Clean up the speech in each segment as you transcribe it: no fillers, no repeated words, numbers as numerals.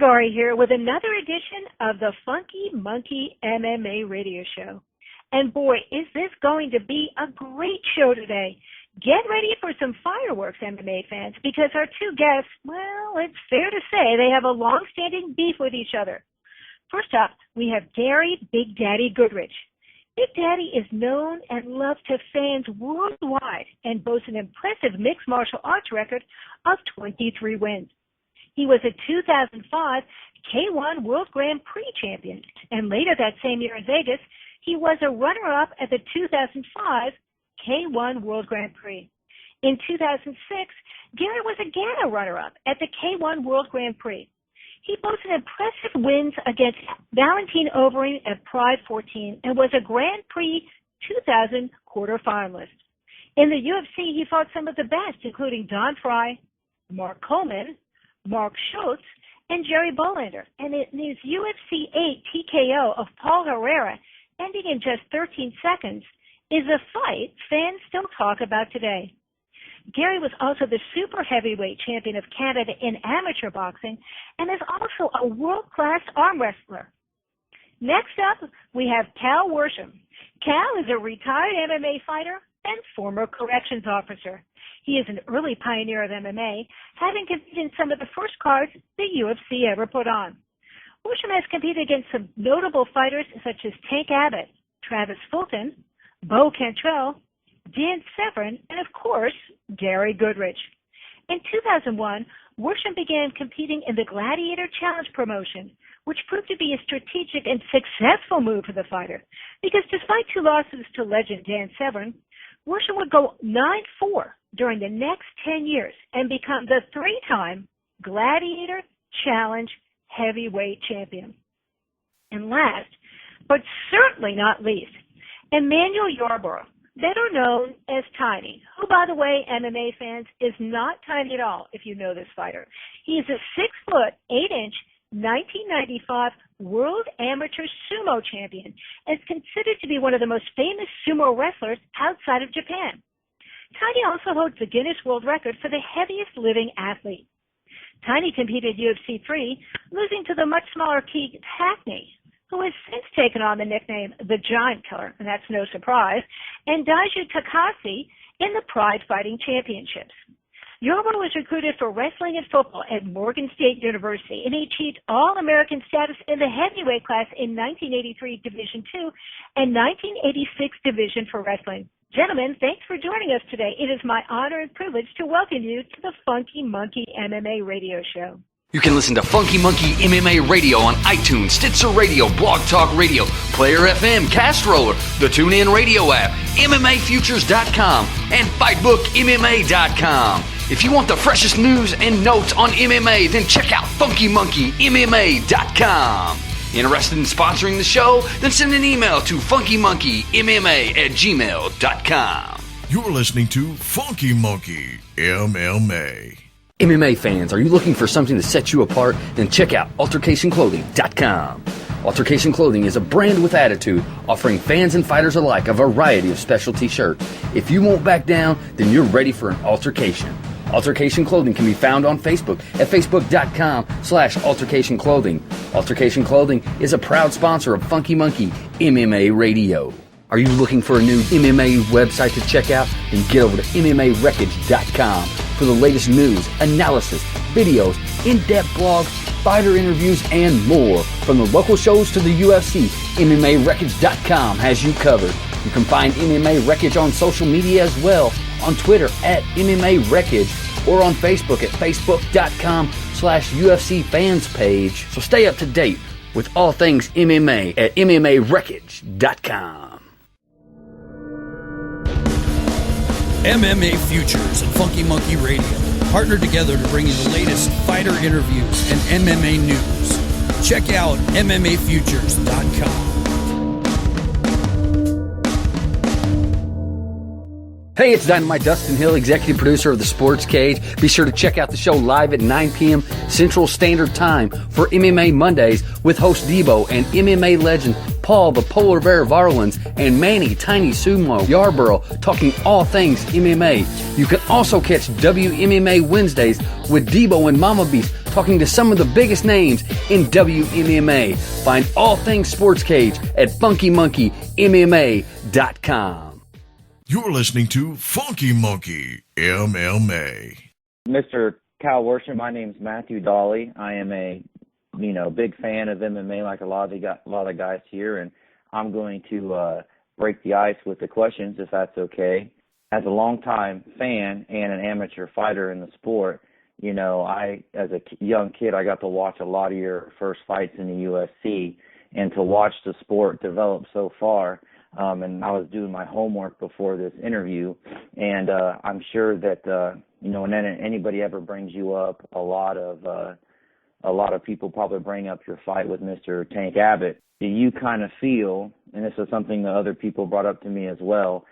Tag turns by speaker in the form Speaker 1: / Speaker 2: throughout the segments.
Speaker 1: Gary here with another edition of the Funky Monkey MMA Radio Show. And boy, is this going to be a great show today. Get ready for some fireworks, MMA fans, because our two guests, well, it's fair to say they have a long-standing beef with each other. First up, we have Gary Big Daddy Goodridge. Big Daddy is known and loved to fans worldwide and boasts an impressive mixed martial arts record of 23 wins. He was a 2005 K1 World Grand Prix champion, and later that same year in Vegas, he was a runner-up at the 2005 K1 World Grand Prix. In 2006, Gary was again a runner-up at the K1 World Grand Prix. He boasted impressive wins against Valentin Overing at Pride 14 and was a Grand Prix 2000 quarterfinalist. In the UFC, he fought some of the best, including Don Frye, Mark Coleman, Mark Schultz, and Jerry Bolander. And in his UFC 8 TKO of Paul Herrera, ending in just 13 seconds, is a fight fans still talk about today. Gary was also the super heavyweight champion of Canada in amateur boxing and is also a world-class arm wrestler. Next up, we have Cal Worsham. Cal is a retired MMA fighter and former corrections officer. He is an early pioneer of MMA, having competed in some of the first cards the UFC ever put on. Worsham has competed against some notable fighters such as Tank Abbott, Travis Fulton, Bo Cantrell, Dan Severn, and of course, Gary Goodridge. In 2001, Worsham began competing in the Gladiator Challenge promotion, which proved to be a strategic and successful move for the fighter, because despite 2 losses to legend Dan Severn, Worsham would go 9-4 during the next 10 years and become the 3-time Gladiator Challenge heavyweight champion. And last, but certainly not least, Emmanuel Yarborough, better known as Tiny, who, by the way, MMA fans, is not tiny at all, if you know this fighter. He is a 6'8" 1995 World Amateur Sumo Champion and is considered to be one of the most famous sumo wrestlers outside of Japan. Tiny also holds the Guinness World Record for the heaviest living athlete. Tiny competed UFC 3, losing to the much smaller Keith Hackney, who has since taken on the nickname the Giant Killer, and that's no surprise, and Daiju Takase in the Pride Fighting Championships. Yarborough was recruited for wrestling and football at Morgan State University, and he achieved All-American status in the heavyweight class in 1983 Division II and 1986 Division for wrestling. Gentlemen, thanks for joining us today. It is my honor and privilege to welcome you to the Funky Monkey MMA Radio Show.
Speaker 2: You can listen to Funky Monkey MMA Radio on iTunes, Stitcher Radio, Blog Talk Radio, Player FM, Cast Roller, the TuneIn Radio app, MMAFutures.com, and FightBookMMA.com. If you want the freshest news and notes on MMA, then check out FunkyMonkeyMMA.com. Interested in sponsoring the show? Then send an email to FunkyMonkeyMMA@gmail.com.
Speaker 3: You're listening to Funky Monkey MMA.
Speaker 2: MMA fans, are you looking for something to set you apart? Then check out AltercationClothing.com. Altercation Clothing is a brand with attitude, offering fans and fighters alike a variety of specialty shirts. If you won't back down, then you're ready for an altercation. Altercation Clothing can be found on Facebook at facebook.com/Altercation Clothing. Altercation Clothing is a proud sponsor of Funky Monkey MMA Radio. Are you looking for a new MMA website to check out? Then get over to MMAWreckage.com for the latest news, analysis, videos, in-depth blogs, fighter interviews, and more. From the local shows to the UFC, MMAWreckage.com has you covered. You can find MMA Wreckage on social media as well, on Twitter at MMA Wreckage, or on Facebook at facebook.com/UFC fans page. So stay up to date with all things MMA at MMAWreckage.com.
Speaker 4: MMA Futures and Funky Monkey Radio partner together to bring you the latest fighter interviews and MMA news. Check out MMAFutures.com.
Speaker 2: Hey, it's Dynamite Dustin Hill, executive producer of The Sports Cage. Be sure to check out the show live at 9 p.m. Central Standard Time for MMA Mondays with host Debo and MMA legend Paul the Polar Bear Varlins, and Manny Tiny Sumo Yarborough talking all things MMA. You can also catch WMMA Wednesdays with Debo and Mama Beast talking to some of the biggest names in WMMA. Find all things Sports Cage at FunkyMonkeyMMA.com.
Speaker 3: You're listening to Funky Monkey MMA.
Speaker 5: Mr. Cal Worsham, my name's Matthew Dolly. I am a big fan of MMA like a lot of the guys here, and I'm going to break the ice with the questions if that's okay. As a longtime fan and an amateur fighter in the sport, as a young kid, I got to watch a lot of your first fights in the UFC, and to watch the sport develop so far. And I was doing my homework before this interview, and I'm sure that when anybody ever brings you up, a lot of people probably bring up your fight with Mr. Tank Abbott. Do you kind of feel, and this is something that other people brought up to me as well,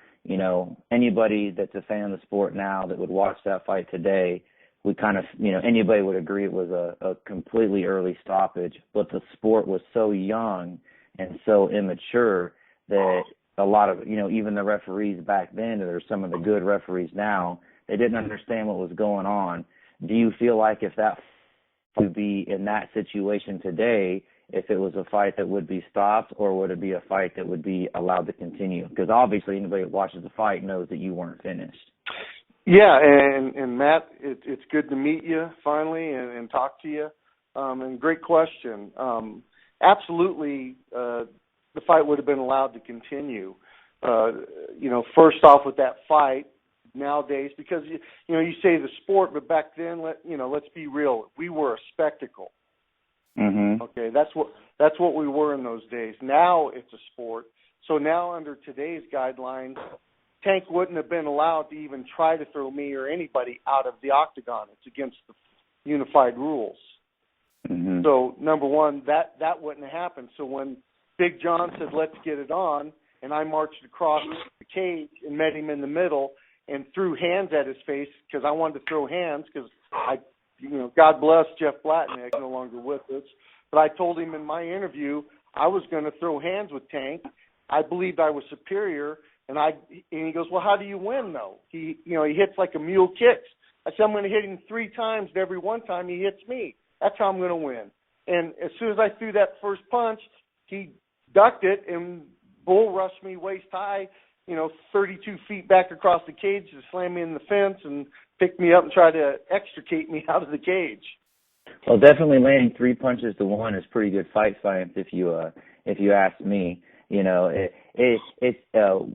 Speaker 5: anybody that's a fan of the sport now that would watch that fight today, we kind of, anybody would agree it was a completely early stoppage, but the sport was so young and so immature that a lot of, even the referees back then, there's some of the good referees now, they didn't understand what was going on. Do you feel like if that would be in that situation today, if it was a fight that would be stopped, or would it be a fight that would be allowed to continue? Because obviously anybody that watches the fight knows that you weren't finished.
Speaker 6: Yeah, and Matt, it's good to meet you finally and talk to you. And great question. Absolutely, the fight would have been allowed to continue. First off with that fight nowadays, because you say the sport, but back then, let's be real, we were a spectacle.
Speaker 5: Mm-hmm.
Speaker 6: Okay, that's what we were in those days. Now it's a sport. So now under today's guidelines, Tank wouldn't have been allowed to even try to throw me or anybody out of the octagon. It's against the unified rules.
Speaker 5: Mm-hmm.
Speaker 6: So number one, that wouldn't have happened. So when Big John said, let's get it on, and I marched across the cage and met him in the middle and threw hands at his face because I wanted to throw hands because God bless Jeff Blatnick, no longer with us. But I told him in my interview I was going to throw hands with Tank. I believed I was superior, and he goes, well, how do you win though? He hits like a mule kicks. I said, I'm going to hit him 3 times, and every one time he hits me. That's how I'm going to win. And as soon as I threw that first punch, he ducked it and bull rushed me waist high, 32 feet back across the cage to slam me in the fence and pick me up and try to extricate me out of the cage.
Speaker 5: Well, definitely landing 3 punches to 1 is pretty good fight science if you ask me. It's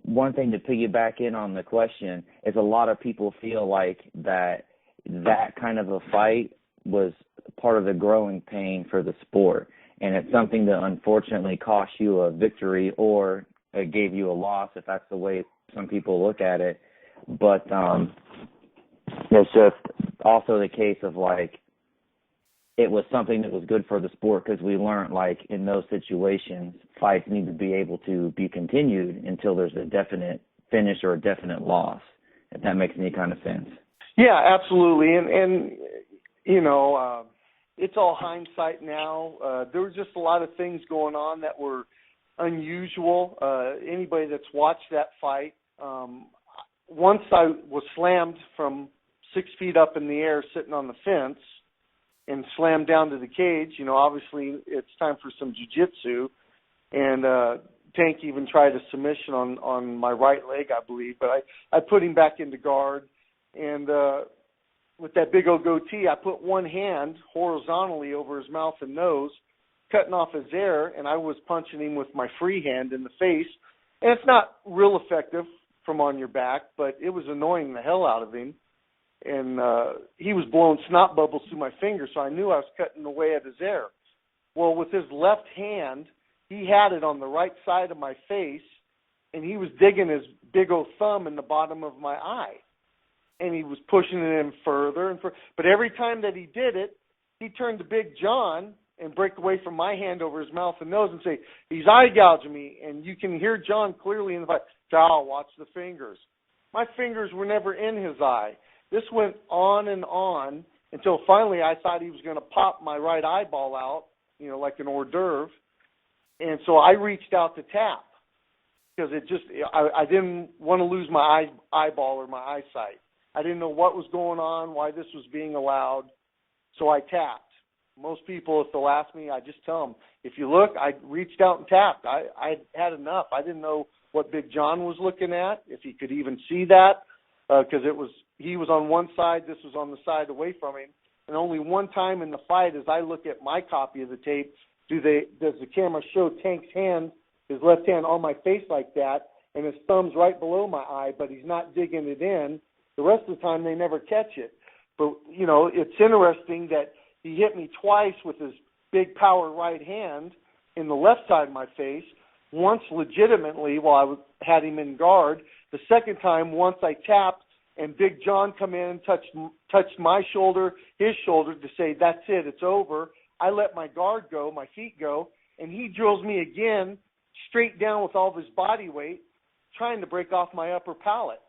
Speaker 5: one thing to piggyback in on the question is a lot of people feel like that kind of a fight was part of the growing pain for the sport, and it's something that unfortunately cost you a victory or it gave you a loss, if that's the way some people look at it. But it's just also the case of it was something that was good for the sport because we learned in those situations, fights need to be able to be continued until there's a definite finish or a definite loss, if that makes any kind of sense. Yeah,
Speaker 6: absolutely. And it's all hindsight now. There were just a lot of things going on that were unusual. Anybody that's watched that fight, once I was slammed from 6 feet up in the air sitting on the fence and slammed down to the cage, obviously it's time for some jiu-jitsu. And Tank even tried a submission on my right leg, I believe. But I put him back into guard. And with that big old goatee, I put one hand horizontally over his mouth and nose, cutting off his air, and I was punching him with my free hand in the face. And it's not real effective from on your back, but it was annoying the hell out of him. And he was blowing snot bubbles through my fingers, so I knew I was cutting away at his air. Well, with his left hand, he had it on the right side of my face, and he was digging his big old thumb in the bottom of my eye. And he was pushing it in further and further. But every time that he did it, he turned to Big John and break away from my hand over his mouth and nose and say, he's eye gouging me. And you can hear John clearly in the fight, Cal, watch the fingers. My fingers were never in his eye. This went on and on until finally I thought he was going to pop my right eyeball out, like an hors d'oeuvre. And so I reached out to tap because I didn't want to lose my eyeball or my eyesight. I didn't know what was going on, why this was being allowed, so I tapped. Most people, if they'll ask me, I just tell them, if you look, I reached out and tapped. I had enough. I didn't know what Big John was looking at, if he could even see that, because he was on one side, this was on the side away from him. And only one time in the fight, as I look at my copy of the tape, does the camera show Tank's hand, his left hand on my face like that, and his thumb's right below my eye, but he's not digging it in. The rest of the time, they never catch it. But, it's interesting that he hit me twice with his big power right hand in the left side of my face, once legitimately while I had him in guard. The second time, once I tapped and Big John come in and touched my shoulder, his shoulder, to say, that's it, it's over. I let my guard go, my feet go, and he drills me again straight down with all of his body weight, trying to break off my upper palate.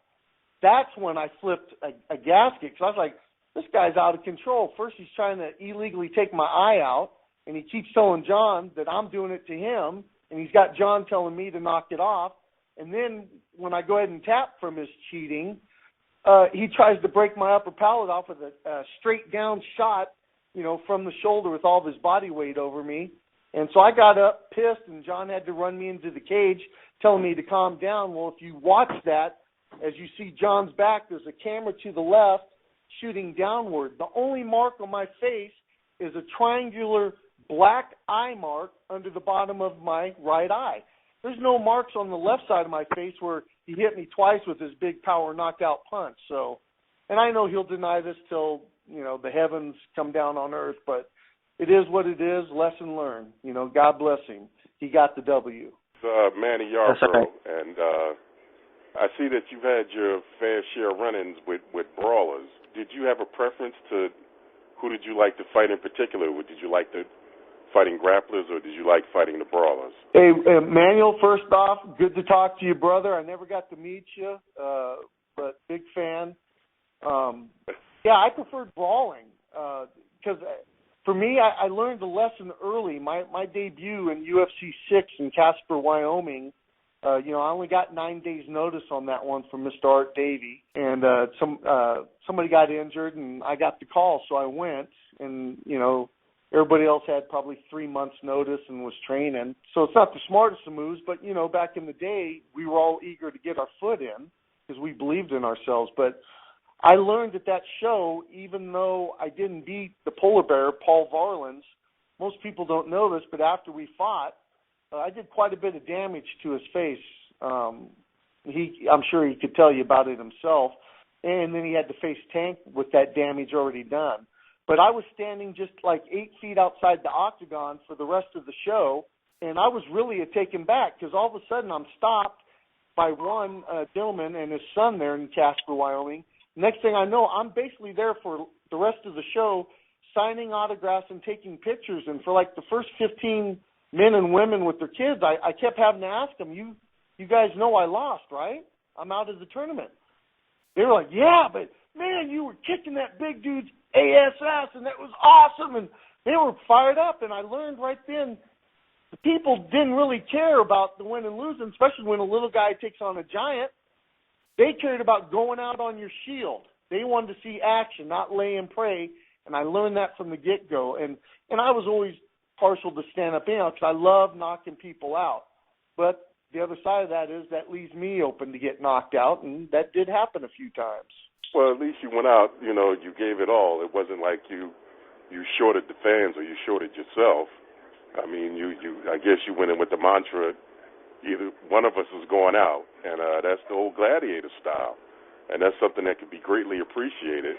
Speaker 6: That's when I flipped a gasket, because I was like, this guy's out of control. First, he's trying to illegally take my eye out, and he keeps telling John that I'm doing it to him, and he's got John telling me to knock it off. And then when I go ahead and tap from his cheating, he tries to break my upper palate off with a straight down shot, from the shoulder with all of his body weight over me. And so I got up pissed, and John had to run me into the cage, telling me to calm down. Well, if you watch that, as you see John's back, there's a camera to the left shooting downward. The only mark on my face is a triangular black eye mark under the bottom of my right eye. There's no marks on the left side of my face where he hit me twice with his big power knockout punch. So, and I know he'll deny this till, the heavens come down on earth, but it is what it is. Lesson learned. God bless him. He got the W.
Speaker 7: Manny Yarborough, and I see that you've had your fair share of run-ins with brawlers. Did you have a preference to who did you like to fight in particular? Did you like the fighting grapplers, or did you like fighting the brawlers? Hey,
Speaker 6: Emmanuel, first off, good to talk to you, brother. I never got to meet you, but big fan. Yeah, I preferred brawling because for me, I learned the lesson early. My debut in UFC 6 in Casper, Wyoming, I only got 9 days notice on that one from Mr. Art Davey, and somebody got injured, and I got the call, so I went, and everybody else had probably 3 months notice and was training. So it's not the smartest of moves, but back in the day, we were all eager to get our foot in because we believed in ourselves. But I learned at that show, even though I didn't beat the polar bear, Paul Varlins, most people don't know this, but after we fought, I did quite a bit of damage to his face. I'm sure he could tell you about it himself. And then he had to face Tank with that damage already done. But I was standing just like 8 feet outside the octagon for the rest of the show, and I was really taken back because all of a sudden I'm stopped by one gentleman and his son there in Casper, Wyoming. Next thing I know, I'm basically there for the rest of the show signing autographs and taking pictures. And for like the first 15 men and women with their kids, I kept having to ask them, you guys know I lost, right? I'm out of the tournament. They were like, yeah, but man, you were kicking that big dude's ass, and that was awesome. And they were fired up, and I learned right then the people didn't really care about the win and losing, especially when a little guy takes on a giant. They cared about going out on your shield. They wanted to see action, not lay and pray, and I learned that from the get-go. And I was always partial to stand up because I love knocking people out. But the other side of that is that leaves me open to get knocked out, and that did happen a few times.
Speaker 7: Well, at least you went out, you gave it all. It wasn't like you shorted the fans or you shorted yourself. I mean, I guess you went in with the mantra, either one of us is going out, and that's the old gladiator style, and that's something that could be greatly appreciated.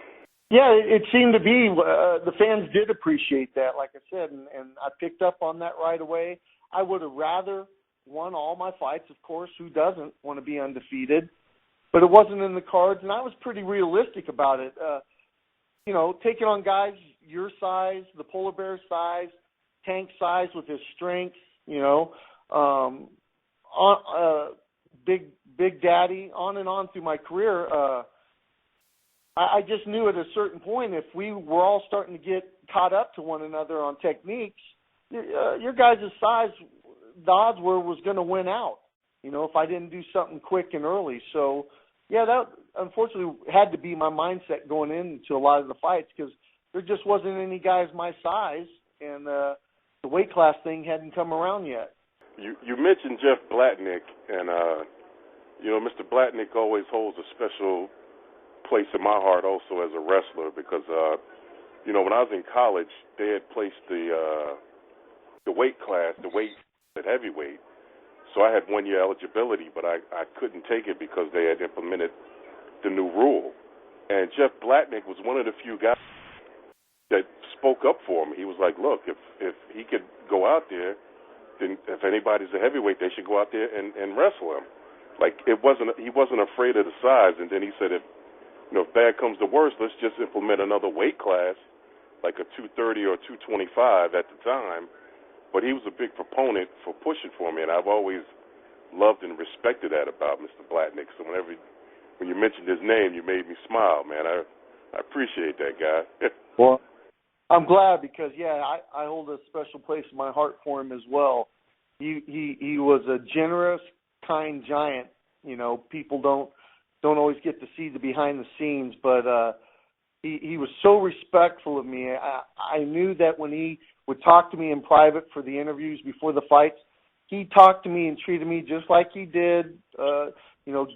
Speaker 6: Yeah, it seemed to be. The fans did appreciate that, like I said, and I picked up on that right away. I would have rather won all my fights, of course. Who doesn't want to be undefeated? But it wasn't in the cards, and I was pretty realistic about it. Taking on guys your size, the polar bear size, Tank size with his strength, Big Daddy, on and on through my career. I just knew at a certain point if we were all starting to get caught up to one another on techniques, your guys' size the odds were was going to win out, if I didn't do something quick and early. So, yeah, that unfortunately had to be my mindset going into a lot of the fights because there just wasn't any guys my size, and the weight class thing hadn't come around yet.
Speaker 7: You mentioned Jeff Blatnick, and, Mr. Blatnick always holds a special place in my heart also as a wrestler because, when I was in college, they had placed the weight class, the weight at heavyweight. So I had 1 year eligibility, but I couldn't take it because they had implemented the new rule. And Jeff Blatnick was one of the few guys that spoke up for me. He was like, look, if he could go out there, then if anybody's a heavyweight, they should go out there and wrestle him. Like he wasn't afraid of the size. And then he said, if bad comes to worse, let's just implement another weight class, like a 230 or 225 at the time. But he was a big proponent for pushing for me, and I've always loved and respected that about Mr. Blatnick. So when you mentioned his name, you made me smile, man. I appreciate that guy.
Speaker 6: Well, I'm glad because, I hold a special place in my heart for him as well. He was a generous, kind giant. People don't always get to see the behind the scenes, but he was so respectful of me. I knew that when he would talk to me in private for the interviews before the fights, he talked to me and treated me just like he did,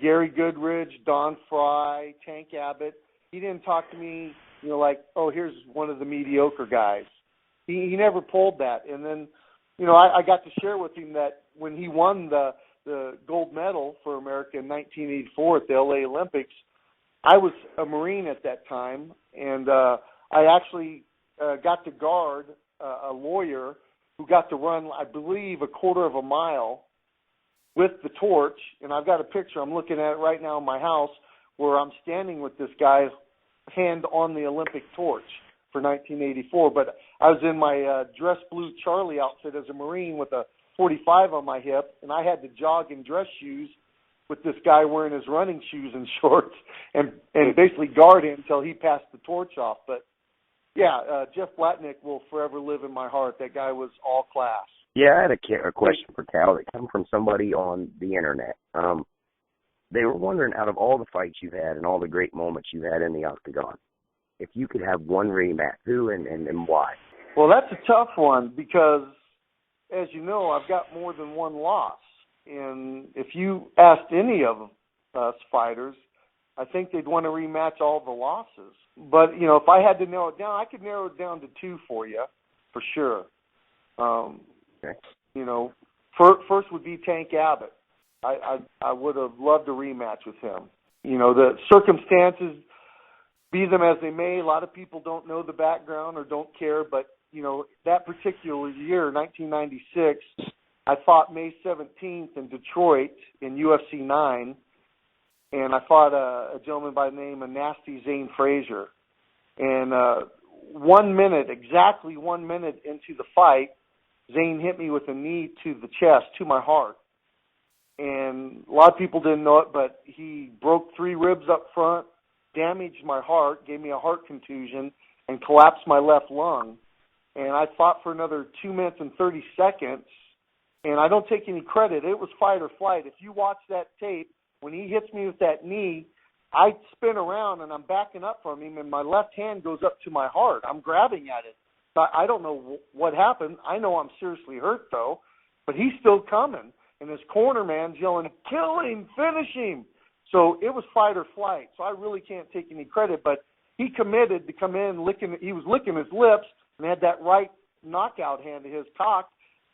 Speaker 6: Gary Goodridge, Don Fry, Tank Abbott. He didn't talk to me, like, oh, here's one of the mediocre guys. He never pulled that. And then, I got to share with him that when he won the gold medal for America in 1984 at the LA Olympics, I was a Marine at that time, and I actually got to guard a lawyer who got to run, I believe, a quarter of a mile with the torch. And I've got a picture. I'm looking at it right now in my house where I'm standing with this guy, hand on the Olympic torch for 1984. But I was in my dress blue Charlie outfit as a Marine with a 45 on my hip, and I had to jog in dress shoes with this guy wearing his running shoes and shorts and basically guard him until he passed the torch off. But, Jeff Blatnick will forever live in my heart. That guy was all class.
Speaker 8: Yeah, I had a question for Cal that came from somebody on the Internet. They were wondering, out of all the fights you've had and all the great moments you've had in the octagon, if you could have one rematch, who and why?
Speaker 6: Well, that's a tough one because, as you know, I've got more than one loss. And if you asked any of us fighters, I think they'd want to rematch all the losses. But, if I had to narrow it down, I could narrow it down to two for you, for sure.
Speaker 8: Okay.
Speaker 6: First would be Tank Abbott. I would have loved a rematch with him. The circumstances, be them as they may, a lot of people don't know the background or don't care, but, that particular year, 1996, I fought May 17th in Detroit in UFC 9, and I fought a gentleman by the name of Nasty Zane Frazier. And exactly 1 minute into the fight, Zane hit me with a knee to the chest, to my heart. And a lot of people didn't know it, but he broke 3 ribs up front, damaged my heart, gave me a heart contusion, and collapsed my left lung. And I fought for another 2 minutes and 30 seconds, and I don't take any credit. It was fight or flight. If you watch that tape, when he hits me with that knee, I spin around, and I'm backing up from him, and my left hand goes up to my heart. I'm grabbing at it. But I don't know what happened. I know I'm seriously hurt, though, but he's still coming. And his corner man's yelling, kill him, finish him. So it was fight or flight. So I really can't take any credit, but he committed to come in he was licking his lips and had that right knockout hand of his cocked.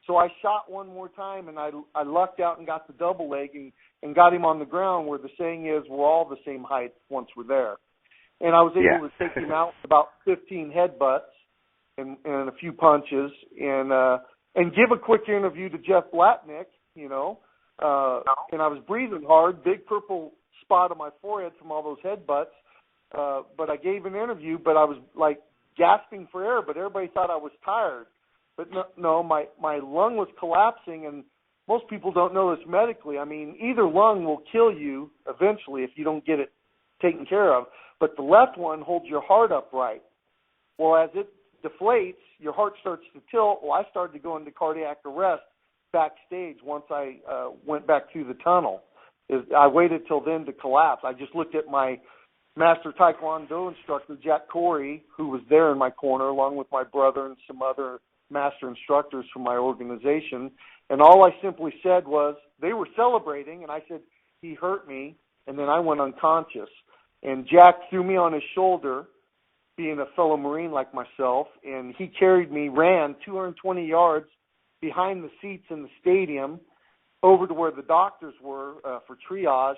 Speaker 6: So I shot one more time, and I lucked out and got the double leg and got him on the ground, where the saying is we're all the same height once we're there. And I was able to take him out with about 15 headbutts and a few punches and give a quick interview to Jeff Blatnick, and I was breathing hard, big purple spot on my forehead from all those headbutts. But I gave an interview, but I was like gasping for air, but everybody thought I was tired. But no, my lung was collapsing, and most people don't know this medically. I mean, either lung will kill you eventually if you don't get it taken care of, but the left one holds your heart upright. Well, as it deflates, your heart starts to tilt. Well, I started to go into cardiac arrest backstage once I went back through the tunnel. I waited till then to collapse. I just looked at my master Taekwondo instructor, Jack Corey, who was there in my corner, along with my brother and some other master instructors from my organization. And all I simply said was, they were celebrating, and I said, he hurt me, and then I went unconscious. And Jack threw me on his shoulder, being a fellow Marine like myself, and he carried me, ran 220 yards behind the seats in the stadium over to where the doctors were for triage,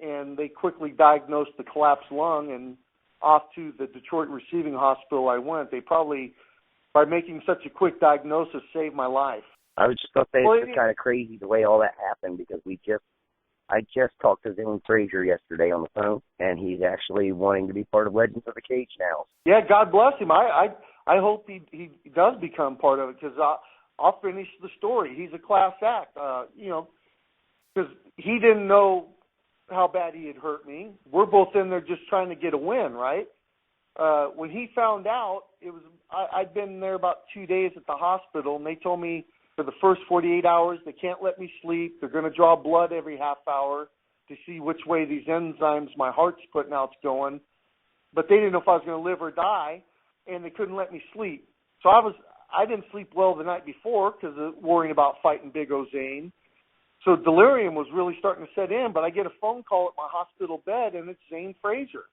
Speaker 6: and they quickly diagnosed the collapsed lung, and off to the Detroit Receiving Hospital I went. They probably, by making such a quick diagnosis, saved my life.
Speaker 8: I was just going to say, it's just kind of crazy the way all that happened, because I just talked to Zane Frazier yesterday on the phone, and he's actually wanting to be part of Legends of the Cage now. Yeah,
Speaker 6: God bless him. I hope he does become part of it, because I'll finish the story. He's a class act, because he didn't know how bad he had hurt me. We're both in there just trying to get a win, right? When he found out, I'd been there about 2 days at the hospital, and they told me for the first 48 hours they can't let me sleep. They're going to draw blood every half hour to see which way these enzymes my heart's putting out's going. But they didn't know if I was going to live or die, and they couldn't let me sleep. So I didn't sleep well the night before because of worrying about fighting Big O Zane. So delirium was really starting to set in, but I get a phone call at my hospital bed, and it's Zane Frazier.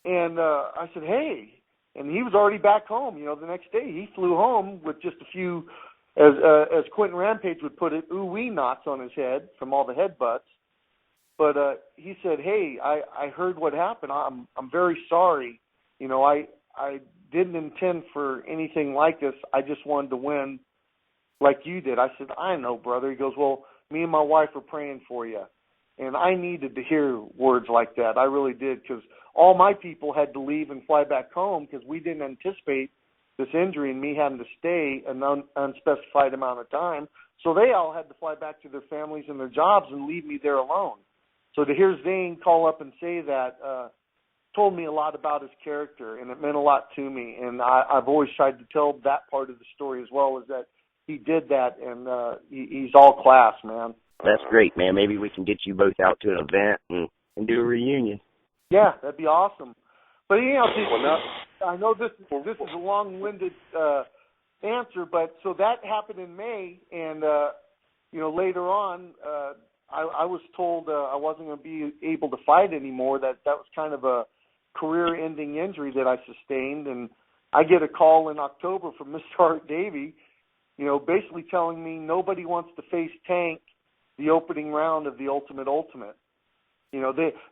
Speaker 6: And I said, hey. And he was already back home. The next day he flew home with just a few, as Quentin Rampage would put it, ooh-wee knots on his head from all the headbutts. But he said, hey, I heard what happened. I'm very sorry. I didn't intend for anything like this. I just wanted to win like you did. I said, I know, brother. He goes, well, me and my wife are praying for you. And I needed to hear words like that. I really did, because all my people had to leave and fly back home because we didn't anticipate this injury and me having to stay an unspecified amount of time. So they all had to fly back to their families and their jobs and leave me there alone. So to hear Zane call up and say that told me a lot about his character, and it meant a lot to me. And I've always tried to tell that part of the story as well, is that he did that, and he's all class, man.
Speaker 8: That's great, man. Maybe we can get you both out to an event and do a reunion.
Speaker 6: Yeah, that'd be awesome. But I know this is a long-winded answer, but so that happened in May, and later on, I was told I wasn't going to be able to fight anymore. That was kind of a career-ending injury that I sustained, and I get a call in October from Mr. Art Davey, basically telling me nobody wants to face Tank the opening round of the Ultimate.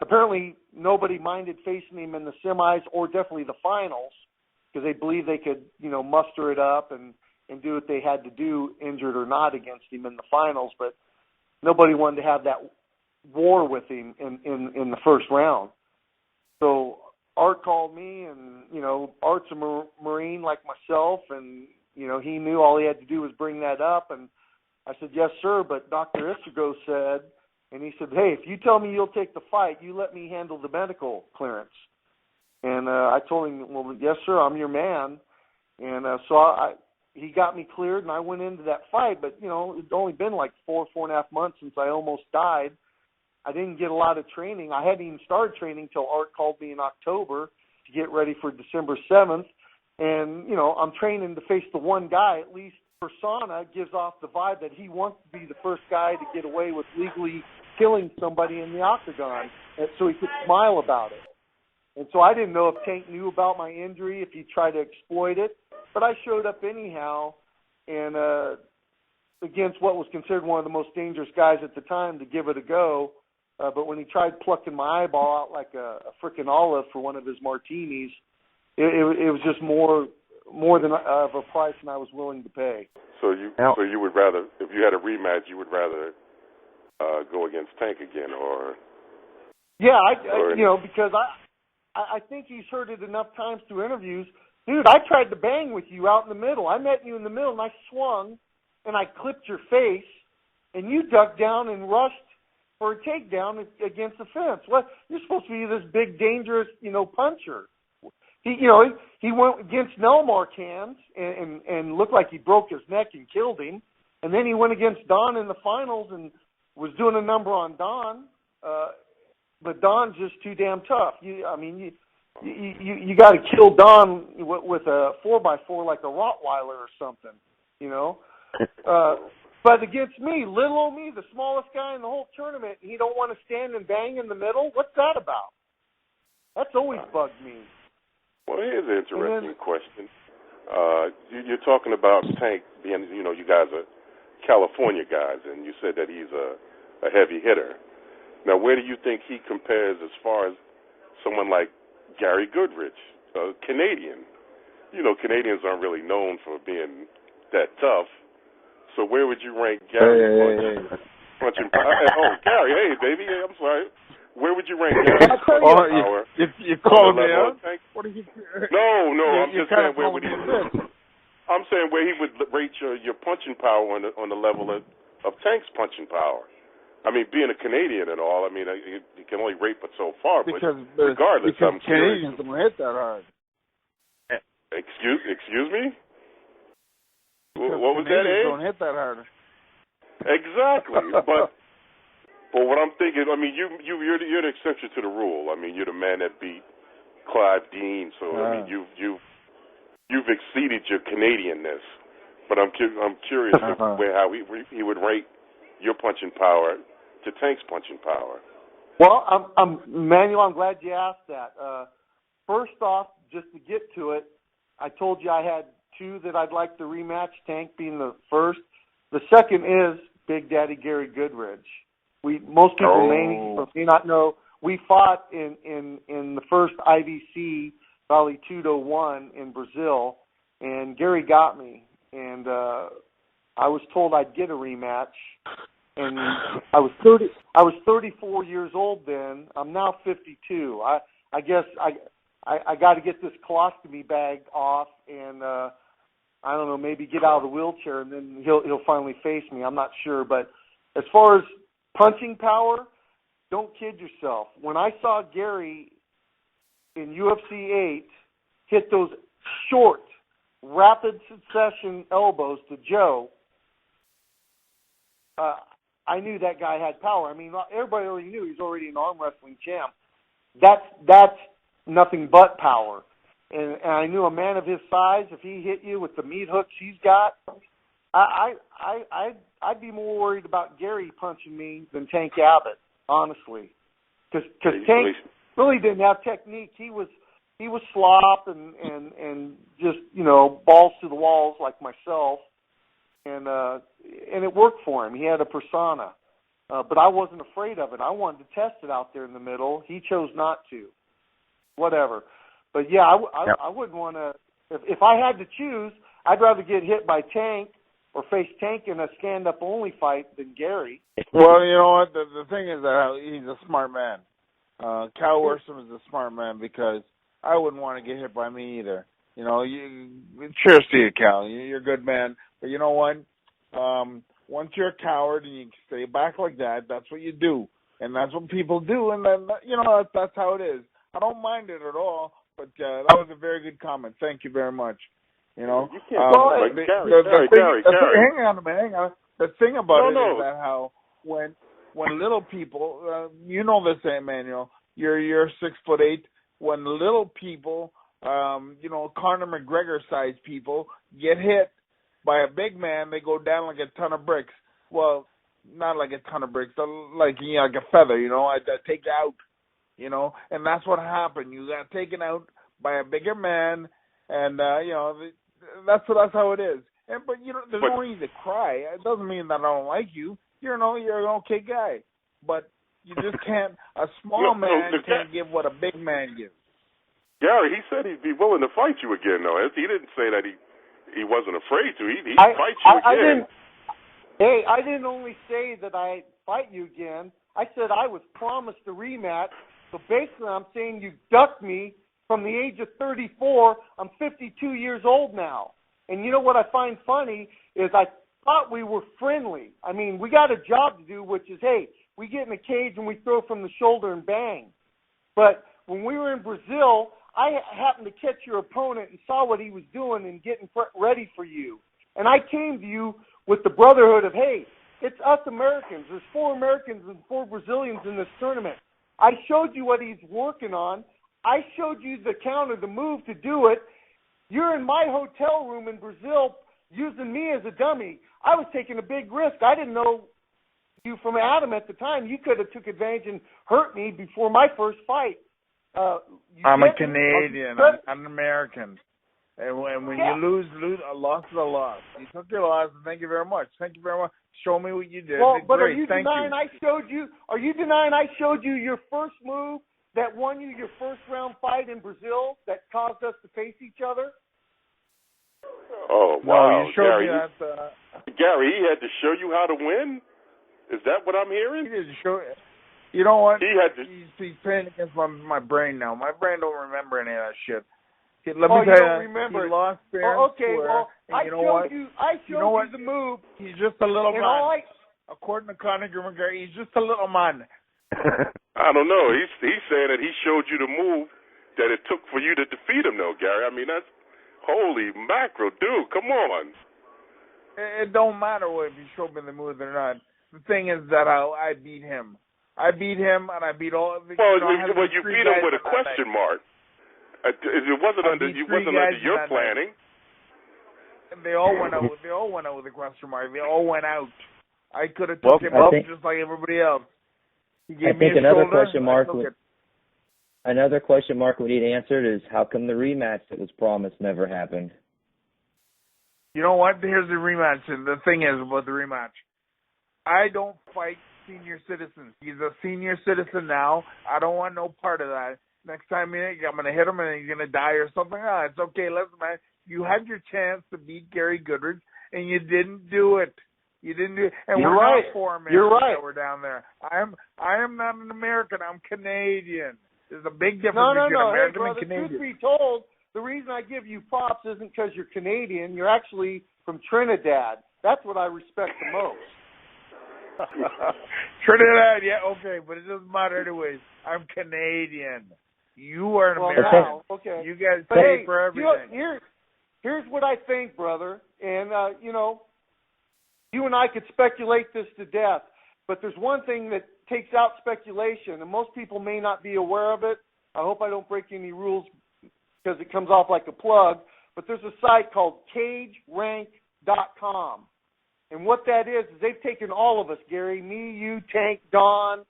Speaker 6: Apparently nobody minded facing him in the semis or definitely the finals, because they believed they could, muster it up and do what they had to do, injured or not, against him in the finals. But nobody wanted to have that war with him in the first round. So Art called me, and, Art's a Marine like myself, and, he knew all he had to do was bring that up. And I said, yes, sir, but Dr. Istrigo said, and he said, hey, if you tell me you'll take the fight, you let me handle the medical clearance. And I told him, well, yes, sir, I'm your man. And he got me cleared, and I went into that fight. But, it'd only been like 4.5 months since I almost died. I didn't get a lot of training. I hadn't even started training until Art called me in October to get ready for December 7th. And, I'm training to face the one guy, at least persona gives off the vibe that he wants to be the first guy to get away with legally killing somebody in the octagon, so he could smile about it. And so I didn't know if Tank knew about my injury, if he tried to exploit it, but I showed up anyhow, and against what was considered one of the most dangerous guys at the time, to give it a go. But when he tried plucking my eyeball out like a frickin' olive for one of his martinis, it was just more than of a price than I was willing to pay.
Speaker 7: So you would rather, if you had a rematch, you would rather go against Tank again, or? Yeah,
Speaker 6: because I think he's heard it enough times through interviews. Dude, I tried to bang with you out in the middle. I met you in the middle, and I swung, and I clipped your face, and you ducked down and rushed for a takedown against the fence. Well, you're supposed to be this big, dangerous, puncher. He went against Nelmark hands and looked like he broke his neck and killed him. And then he went against Don in the finals and was doing a number on Don. But Don's just too damn tough. You got to kill Don with a 4x4 like a Rottweiler or something, you know. But against me, little old me, the smallest guy in the whole tournament, he don't want to stand and bang in the middle. What's that about? That's always bugged me.
Speaker 7: Well, here's an interesting question. You're talking about Tank being, you know, you guys are California guys, and you said that he's a heavy hitter. Now, where do you think he compares as far as someone like Gary Goodridge, a Canadian? You know, Canadians aren't really known for being that tough. So where would you rank Gary punching power? Oh, Gary, hey, baby, I'm sorry. Where would you rank Gary's punching power?
Speaker 9: You called me out? What are you?
Speaker 7: No, I'm just saying where would he? I'm saying where he would rate your punching power on the level of Tank's punching power. I mean, being a Canadian and all, I mean, you can only rate but so far.
Speaker 9: Because
Speaker 7: regardless, I'm curious.
Speaker 9: Canadians don't hit that hard.
Speaker 7: Excuse me?
Speaker 9: Because
Speaker 7: what was that, Ed?
Speaker 9: Don't hit that hard.
Speaker 7: Exactly, but what I'm thinking, I mean, you're the exception to the rule. I mean, you're the man that beat Clive Dean, so I mean, you've exceeded your Canadianness. But I'm curious how he would rate your punching power to Tank's punching power.
Speaker 6: Well, Emmanuel, I'm glad you asked that. First off, just to get to it, I told you I had two that I'd like to rematch, Tank being the first. The second is Big Daddy Gary Goodridge. Most people may not know, we fought in the first IVC Vale Tudo 1 in Brazil, and Gary got me, and I was told I'd get a rematch. And I was 34 years old then. I'm now 52. I guess I got to get this colostomy bag off, and I don't know, maybe get out of the wheelchair, and then he'll finally face me. I'm not sure, but as far as punching power, don't kid yourself. When I saw Gary in UFC 8 hit those short, rapid succession elbows to Joe, I knew that guy had power. I mean, everybody already knew he's already an arm wrestling champ. That's nothing but power. And I knew a man of his size, if he hit you with the meat hooks he's got, I'd be more worried about Gary punching me than Tank Abbott, honestly, because Tank really didn't have technique. He was slop and just, you know, balls to the walls like myself, and it worked for him. He had a persona, but I wasn't afraid of it. I wanted to test it out there in the middle. He chose not to. Whatever. But yeah, I wouldn't want to. If I had to choose, I'd rather get hit by Tank or face Tank in a stand-up only fight than Gary.
Speaker 9: Well, you know what? The thing is that he's a smart man. Cal Worsham is a smart man, because I wouldn't want to get hit by me either. You know, cheers to you, Cal. You're a good man. But you know what? Once you're a coward and you stay back like that, that's what you do, and that's what people do. And then, you know, that's how it is. I don't mind it at all. But that was a very good comment. Thank you very much. You know,
Speaker 7: you can't Gary.
Speaker 9: Hang on a minute. Hang on. The thing about it is that how when little people, you know this, Emmanuel, you're 6'8". When little people, you know, Conor McGregor-sized people get hit by a big man, they go down like a ton of bricks. Well, not like a ton of bricks, like a feather. You know, I take out. You know, and that's what happened. You got taken out by a bigger man, and you know, that's how it is. But you know, there's no reason to cry. It doesn't mean that I don't like you. You're an okay guy, but you just can't. A small man can't give what a big man gives.
Speaker 7: Gary, he said he'd be willing to fight you again, though. He didn't say that he wasn't afraid to. He'd fight you again.
Speaker 6: I didn't only say that I'd fight you again. I said I was promised a rematch. So basically, I'm saying you ducked me from the age of 34. I'm 52 years old now. And you know what I find funny is I thought we were friendly. I mean, we got a job to do, which is, hey, we get in a cage and we throw from the shoulder and bang. But when we were in Brazil, I happened to catch your opponent and saw what he was doing and getting ready for you. And I came to you with the brotherhood of, hey, it's us Americans. There's 4 Americans and 4 Brazilians in this tournament. I showed you what he's working on. I showed you the counter, the move to do it. You're in my hotel room in Brazil using me as a dummy. I was taking a big risk. I didn't know you from Adam at the time. You could have took advantage and hurt me before my first fight.
Speaker 9: I'm a Canadian. I'm an American. And when you lose, a loss is a loss. You took your loss, and thank you very much. Thank you very much. Show me what you did.
Speaker 6: Well, but
Speaker 9: great.
Speaker 6: Are you denying I showed you your first move that won you your first round fight in Brazil that caused us to face each other?
Speaker 7: Oh, wow.
Speaker 9: No, you showed
Speaker 7: Gary,
Speaker 9: me that.
Speaker 7: Gary, he had to show you how to win? Is that what I'm hearing?
Speaker 9: He did show. You know what?
Speaker 7: He had to.
Speaker 9: He's playing against my brain now. My brain don't remember any of that shit. Let me
Speaker 6: you
Speaker 9: tell
Speaker 6: don't
Speaker 9: you,
Speaker 6: remember.
Speaker 9: he lost fair
Speaker 6: Oh, okay,
Speaker 9: and square,
Speaker 6: well, I showed you the move.
Speaker 9: He's just a little
Speaker 6: and
Speaker 9: man. According to Conor McGregor, he's just a little man.
Speaker 7: I don't know. He's saying that he showed you the move that it took for you to defeat him, though, Gary. I mean, that's holy mackerel, dude. Come on.
Speaker 9: It don't matter if he showed me the move or not. The thing is that I beat him. I beat him, and I beat all of the.
Speaker 7: Well, you beat him with a question mark. It wasn't under your planning.
Speaker 9: And they all went out. They all went out with a question mark. They all went out. I could have took him up just like everybody else. He gave me
Speaker 5: another
Speaker 9: shoulder,
Speaker 5: question mark we need answered is how come the rematch that was promised never happened?
Speaker 9: You know what? Here's the rematch. And the thing is about the rematch, I don't fight senior citizens. He's a senior citizen now. I don't want no part of that. Next time I'm going to hit him and he's going to die or something. Oh, it's okay. Listen, man, you had your chance to beat Gary Goodridge, and you didn't do it. You didn't do it. And
Speaker 6: You're
Speaker 9: we're
Speaker 6: right.
Speaker 9: not 4 Americans
Speaker 6: You're right.
Speaker 9: that were down there. I am not an American. I'm Canadian. There's a big difference between American and Canadian.
Speaker 6: Truth be told, the reason I give you props isn't because you're Canadian. You're actually from Trinidad. That's what I respect the most.
Speaker 9: Trinidad, yeah, okay, but it doesn't matter anyways. I'm Canadian. You are an American.
Speaker 6: Wow, okay.
Speaker 9: You guys
Speaker 6: but
Speaker 9: pay
Speaker 6: hey,
Speaker 9: for everything.
Speaker 6: Here's what I think, brother. And, you and I could speculate this to death, but there's one thing that takes out speculation, and most people may not be aware of it. I hope I don't break any rules because it comes off like a plug, but there's a site called CageRank.com. And what that is they've taken all of us, Gary, me, you, Tank, Don,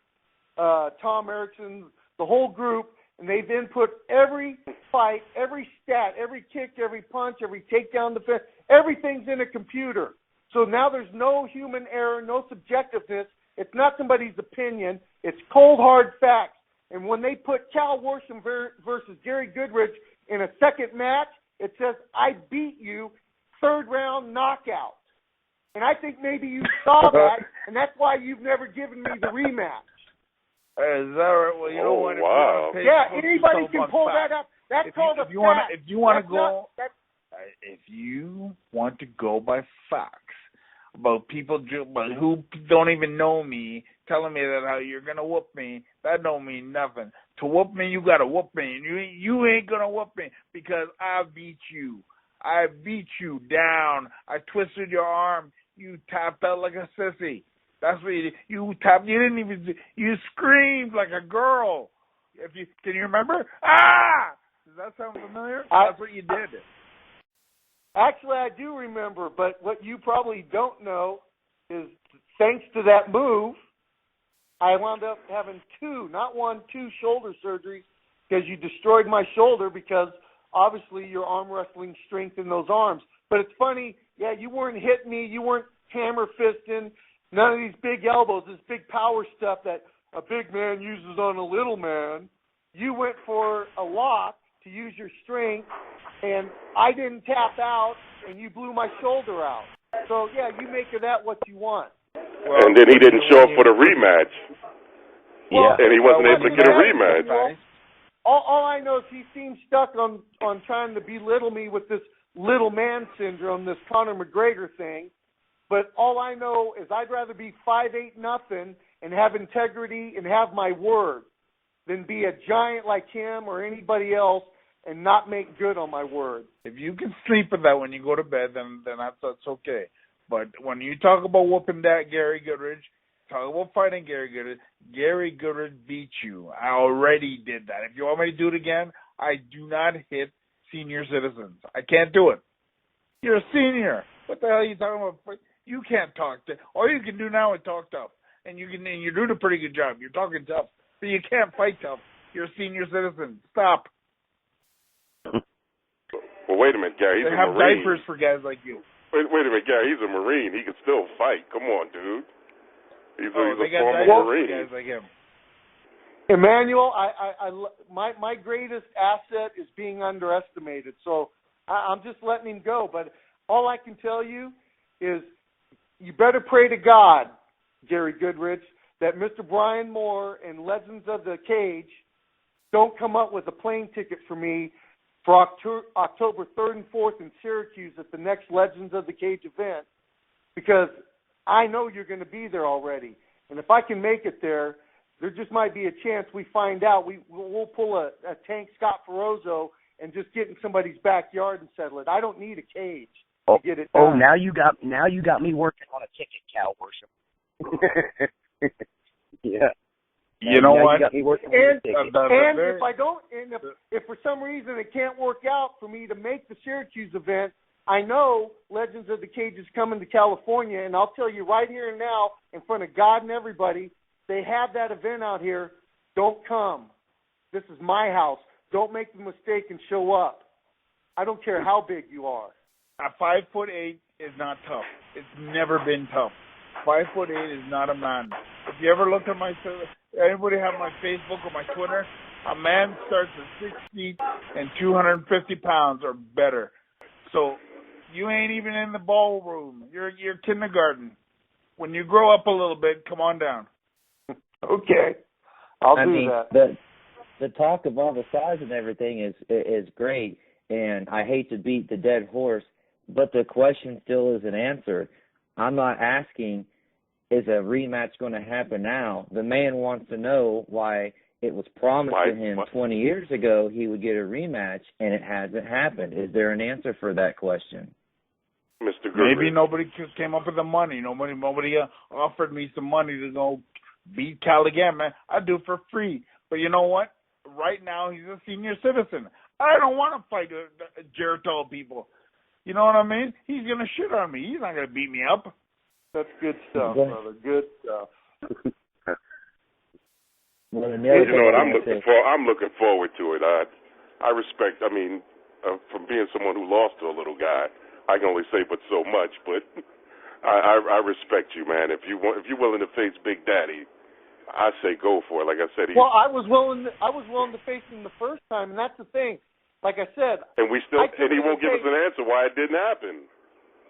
Speaker 6: Tom Erickson, the whole group, and they've input every fight, every stat, every kick, every punch, every takedown defense. Everything's in a computer. So now there's no human error, no subjectiveness. It's not somebody's opinion. It's cold, hard facts. And when they put Cal Worsham versus Gary Goodridge in a second match, it says, I beat you, 3rd round knockout. And I think maybe you saw that, and that's why you've never given me the rematch.
Speaker 9: Is that right? Well, you know what?
Speaker 7: Wow.
Speaker 6: Anybody can pull that up. That's called a fact.
Speaker 9: If you want to go by facts about people who don't even know me, telling me that how you're gonna whoop me, that don't mean nothing. To whoop me, you gotta whoop me, and you ain't gonna whoop me because I beat you. I beat you down. I twisted your arm. You tapped out like a sissy. That's what you tapped. You didn't even. You screamed like a girl. Can you remember? Ah! Does that sound familiar? That's what you did.
Speaker 6: Actually, I do remember, but what you probably don't know is thanks to that move, I wound up having 2 shoulder surgeries because you destroyed my shoulder because obviously your arm wrestling strengthened those arms. But it's funny, you weren't hitting me, you weren't hammer fisting, none of these big elbows, this big power stuff that a big man uses on a little man. You went for a lock to use your strength, and I didn't tap out, and you blew my shoulder out. So, you make of that what you want.
Speaker 7: Well, and then he didn't show up for the rematch. And he wasn't able to get a rematch.
Speaker 6: All I know is he seems stuck on trying to belittle me with this little man syndrome, this Conor McGregor thing. But all I know is I'd rather be 5'8" and have integrity and have my word than be a giant like him or anybody else and not make good on my word.
Speaker 9: If you can sleep with that when you go to bed, then that's okay. But when you talk about whooping that Gary Goodridge, talk about fighting Gary Goodridge beat you. I already did that. If you want me to do it again, I do not hit senior citizens. I can't do it. You're a senior. What the hell are you talking about? You can't talk to. All you can do now is talk tough, and you're doing a pretty good job. You're talking tough, but you can't fight tough. You're a senior citizen. Stop.
Speaker 7: Well, wait a minute, Gary. He's
Speaker 9: they
Speaker 7: a
Speaker 9: have
Speaker 7: Marine.
Speaker 9: diapers for guys like you.
Speaker 7: Wait a minute, Gary. He's a Marine. He can still fight. Come on, dude. He's a former Marine.
Speaker 9: For guys like him.
Speaker 6: Emmanuel, my greatest asset is being underestimated. So I'm just letting him go. But all I can tell you is you better pray to God, Gary Goodridge, that Mr. Brian Moore and Legends of the Cage don't come up with a plane ticket for me for October 3rd and 4th in Syracuse at the next Legends of the Cage event, because I know you're going to be there already. And if I can make it there, there just might be a chance we find out. We'll pull a Tank Scott Ferozzo and just get in somebody's backyard and settle it. I don't need a cage to get it done.
Speaker 8: Oh, now you got me working on a ticket, Cal Worsham. Yeah.
Speaker 9: You know what?
Speaker 6: And if I don't, and if for some reason it can't work out for me to make the Syracuse event, I know Legends of the Cage is coming to California, and I'll tell you right here and now, in front of God and everybody, they have that event out here. Don't come. This is my house. Don't make the mistake and show up. I don't care how big you are.
Speaker 9: 5'8" is not tough. It's never been tough. 5'8" is not a man. If you ever look at anybody have my Facebook or my Twitter, a man starts at 6 feet and 250 pounds or better. So you ain't even in the ballroom. You're kindergarten. When you grow up a little bit, come on down.
Speaker 6: Okay, I'll do that.
Speaker 5: The talk of all the size and everything is great, and I hate to beat the dead horse, but the question still isn't answered. I'm not asking, is a rematch going to happen now? The man wants to know why it was promised to him 20 years ago he would get a rematch, and it hasn't happened. Is there an answer for that question?
Speaker 7: Mr. Goodridge.
Speaker 9: Maybe nobody came up with the money. Nobody offered me some money to go beat Cal again, man. I'd do it for free. But you know what? Right now, he's a senior citizen. I don't want to fight Geritol people. You know what I mean? He's going to shit on me. He's not going to beat me up.
Speaker 6: That's good stuff, brother. Good stuff.
Speaker 5: Well,
Speaker 7: you know what? I'm looking forward to it. I respect. I mean, from being someone who lost to a little guy, I can only say but so much. But I respect you, man. If you're willing to face Big Daddy, I say go for it. Like I said,
Speaker 6: I was willing to face him the first time, and that's the thing. Like I said,
Speaker 7: and he won't give us an answer why it didn't happen.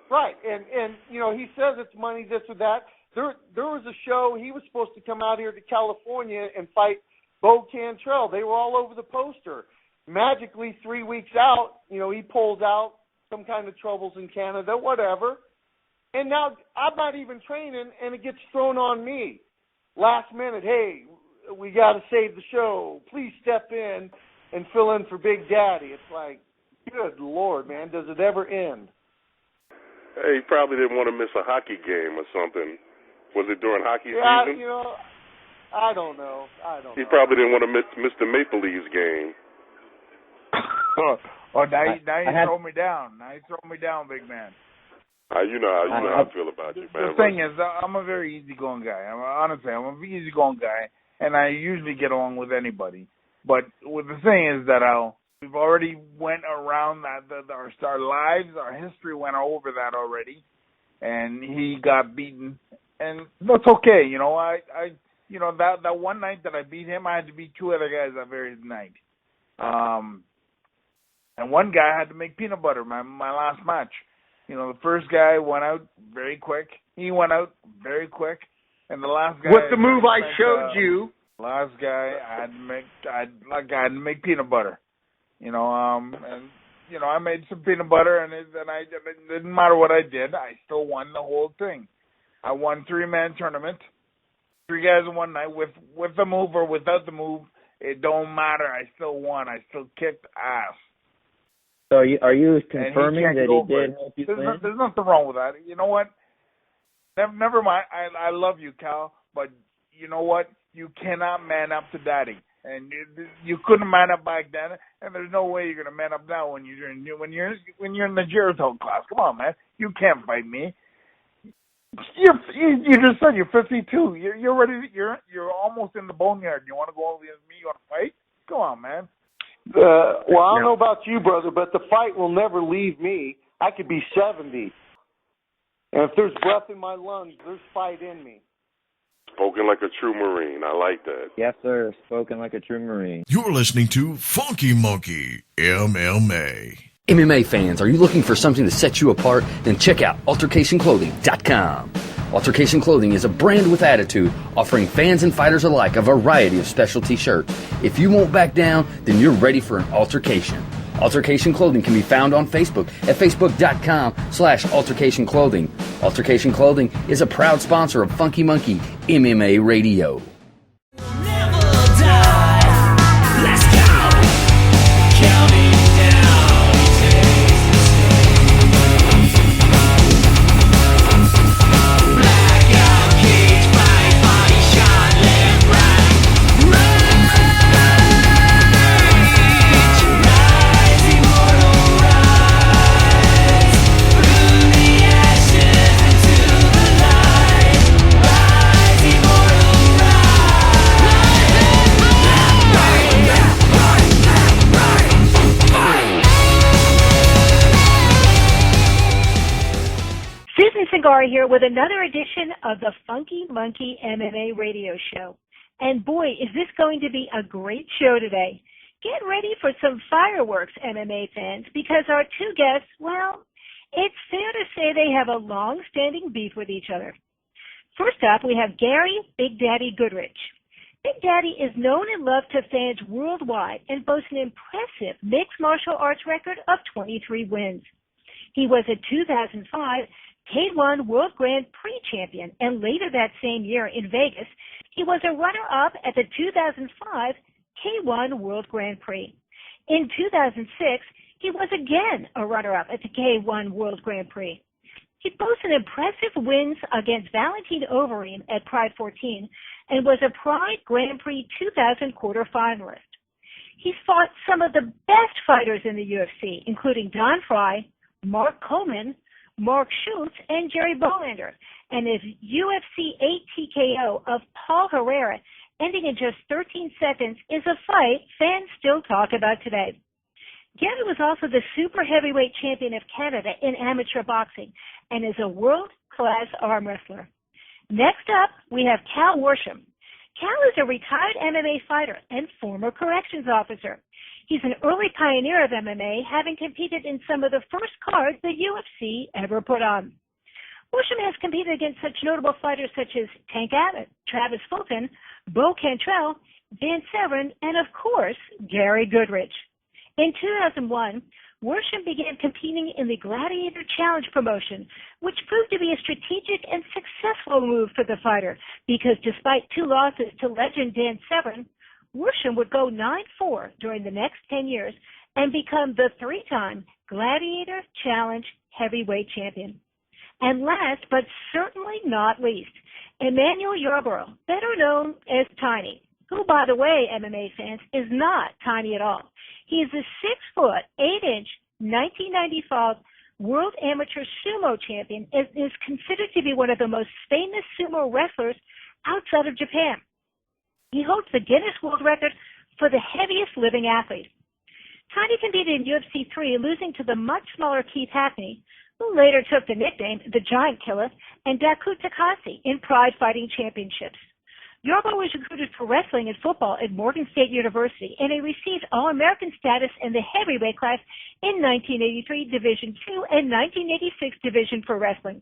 Speaker 6: Right, and you know, he says it's money, this or that. There was a show, he was supposed to come out here to California and fight Bo Cantrell. They were all over the poster. Magically, 3 weeks out, you know, he pulls out some kind of troubles in Canada, whatever. And now I'm not even training, and it gets thrown on me. Last minute, hey, we got to save the show. Please step in and fill in for Big Daddy. It's like, good Lord, man, does it ever end?
Speaker 7: Hey, he probably didn't want to miss a hockey game or something. Was it during hockey season?
Speaker 6: You know, I don't know.
Speaker 7: He probably didn't want to miss the Maple Leafs game.
Speaker 9: Now you throw me down. Now you throw me down, big man.
Speaker 7: You know how I feel about you, man.
Speaker 9: The thing is, I'm a very easygoing guy. I'm an easygoing guy, and I usually get along with anybody. But the thing is that we've already went around our lives, our history went over that already, and he got beaten, and that's okay. You know, that one night that I beat him, I had to beat two other guys that very night, and one guy had to make peanut butter my last match. You know, the first guy went out very quick. He went out very quick, and the last guy
Speaker 6: with the move I showed you.
Speaker 9: Last guy, I had to make peanut butter. You know, and you know, I made some peanut butter, and it didn't matter what I did. I still won the whole thing. I won 3-man tournament, 3 guys in one night with the move or without the move. It don't matter. I still won. I still kicked ass.
Speaker 5: So are you confirming that he did help you win?
Speaker 9: There's nothing wrong with that. You know what? Never mind. I love you, Cal, but you know what? You cannot man up to Daddy, and you couldn't man up back then, and there's no way you're gonna man up now when you're in the Jericho class. Come on, man. You can't fight me. You just said you're 52. You're ready. You're almost in the boneyard. You want to go over against me? You want to fight? Come on, man.
Speaker 6: Well, I don't know about you, brother, but the fight will never leave me. I could be 70. And if there's breath in my lungs, there's fight in me.
Speaker 7: Spoken like a true Marine. I like that.
Speaker 5: Yes, sir. Spoken like a true Marine.
Speaker 3: You're listening to Funky Monkey MMA.
Speaker 2: MMA fans, are you looking for something to set you apart? Then check out altercationclothing.com. Altercation Clothing is a brand with attitude, offering fans and fighters alike a variety of specialty shirts. If you won't back down, then you're ready for an altercation. Altercation Clothing can be found on Facebook at facebook.com/Altercation Clothing. Altercation Clothing is a proud sponsor of Funky Monkey MMA Radio.
Speaker 1: Gary here with another edition of the Funky Monkey MMA Radio Show. And boy, is this going to be a great show today. Get ready for some fireworks, MMA fans, because our two guests, well, it's fair to say they have a long-standing beef with each other. First up, we have Gary Big Daddy Goodridge. Big Daddy is known and loved to fans worldwide and boasts an impressive mixed martial arts record of 23 wins. He was a 2005 K1 World Grand Prix champion, and later that same year in Vegas, he was a runner-up at the 2005 K1 World Grand Prix. In 2006, he was again a runner-up at the K1 World Grand Prix. He boasts an impressive wins against Valentin Overeem at Pride 14 and was a Pride Grand Prix 2000 quarterfinalist. He's fought some of the best fighters in the UFC, including Don Frye, Mark Coleman, Mark Schultz, and Jerry Bolander, and his UFC 8 TKO of Paul Herrera, ending in just 13 seconds, is a fight fans still talk about today. Gary was also the super heavyweight champion of Canada in amateur boxing and is a world-class arm wrestler. Next up, we have Cal Worsham. Cal is a retired MMA fighter and former corrections officer. He's an early pioneer of MMA, having competed in some of the first cards the UFC ever put on. Worsham has competed against such notable fighters such as Tank Abbott, Travis Fulton, Bo Cantrell, Dan Severn, and of course, Gary Goodridge. In 2001, Worsham began competing in the Gladiator Challenge promotion, which proved to be a strategic and successful move for the fighter because despite 2 losses to legend Dan Severn, Worsham would go 9-4 during the next 10 years and become the 3-time Gladiator Challenge heavyweight champion. And last, but certainly not least, Emmanuel Yarborough, better known as Tiny, who, by the way, MMA fans, is not tiny at all. He is a 6-foot, 8-inch, 1995 World Amateur Sumo Champion and is considered to be one of the most famous sumo wrestlers outside of Japan. He holds the Guinness World Record for the heaviest living athlete. Tiny competed in UFC 3, losing to the much smaller Keith Hackney, who later took the nickname the Giant Killer, and Daku Takase in Pride Fighting Championships. Yarborough was recruited for wrestling and football at Morgan State University, and he received All-American status in the heavyweight class in 1983 Division II and 1986 Division for wrestling.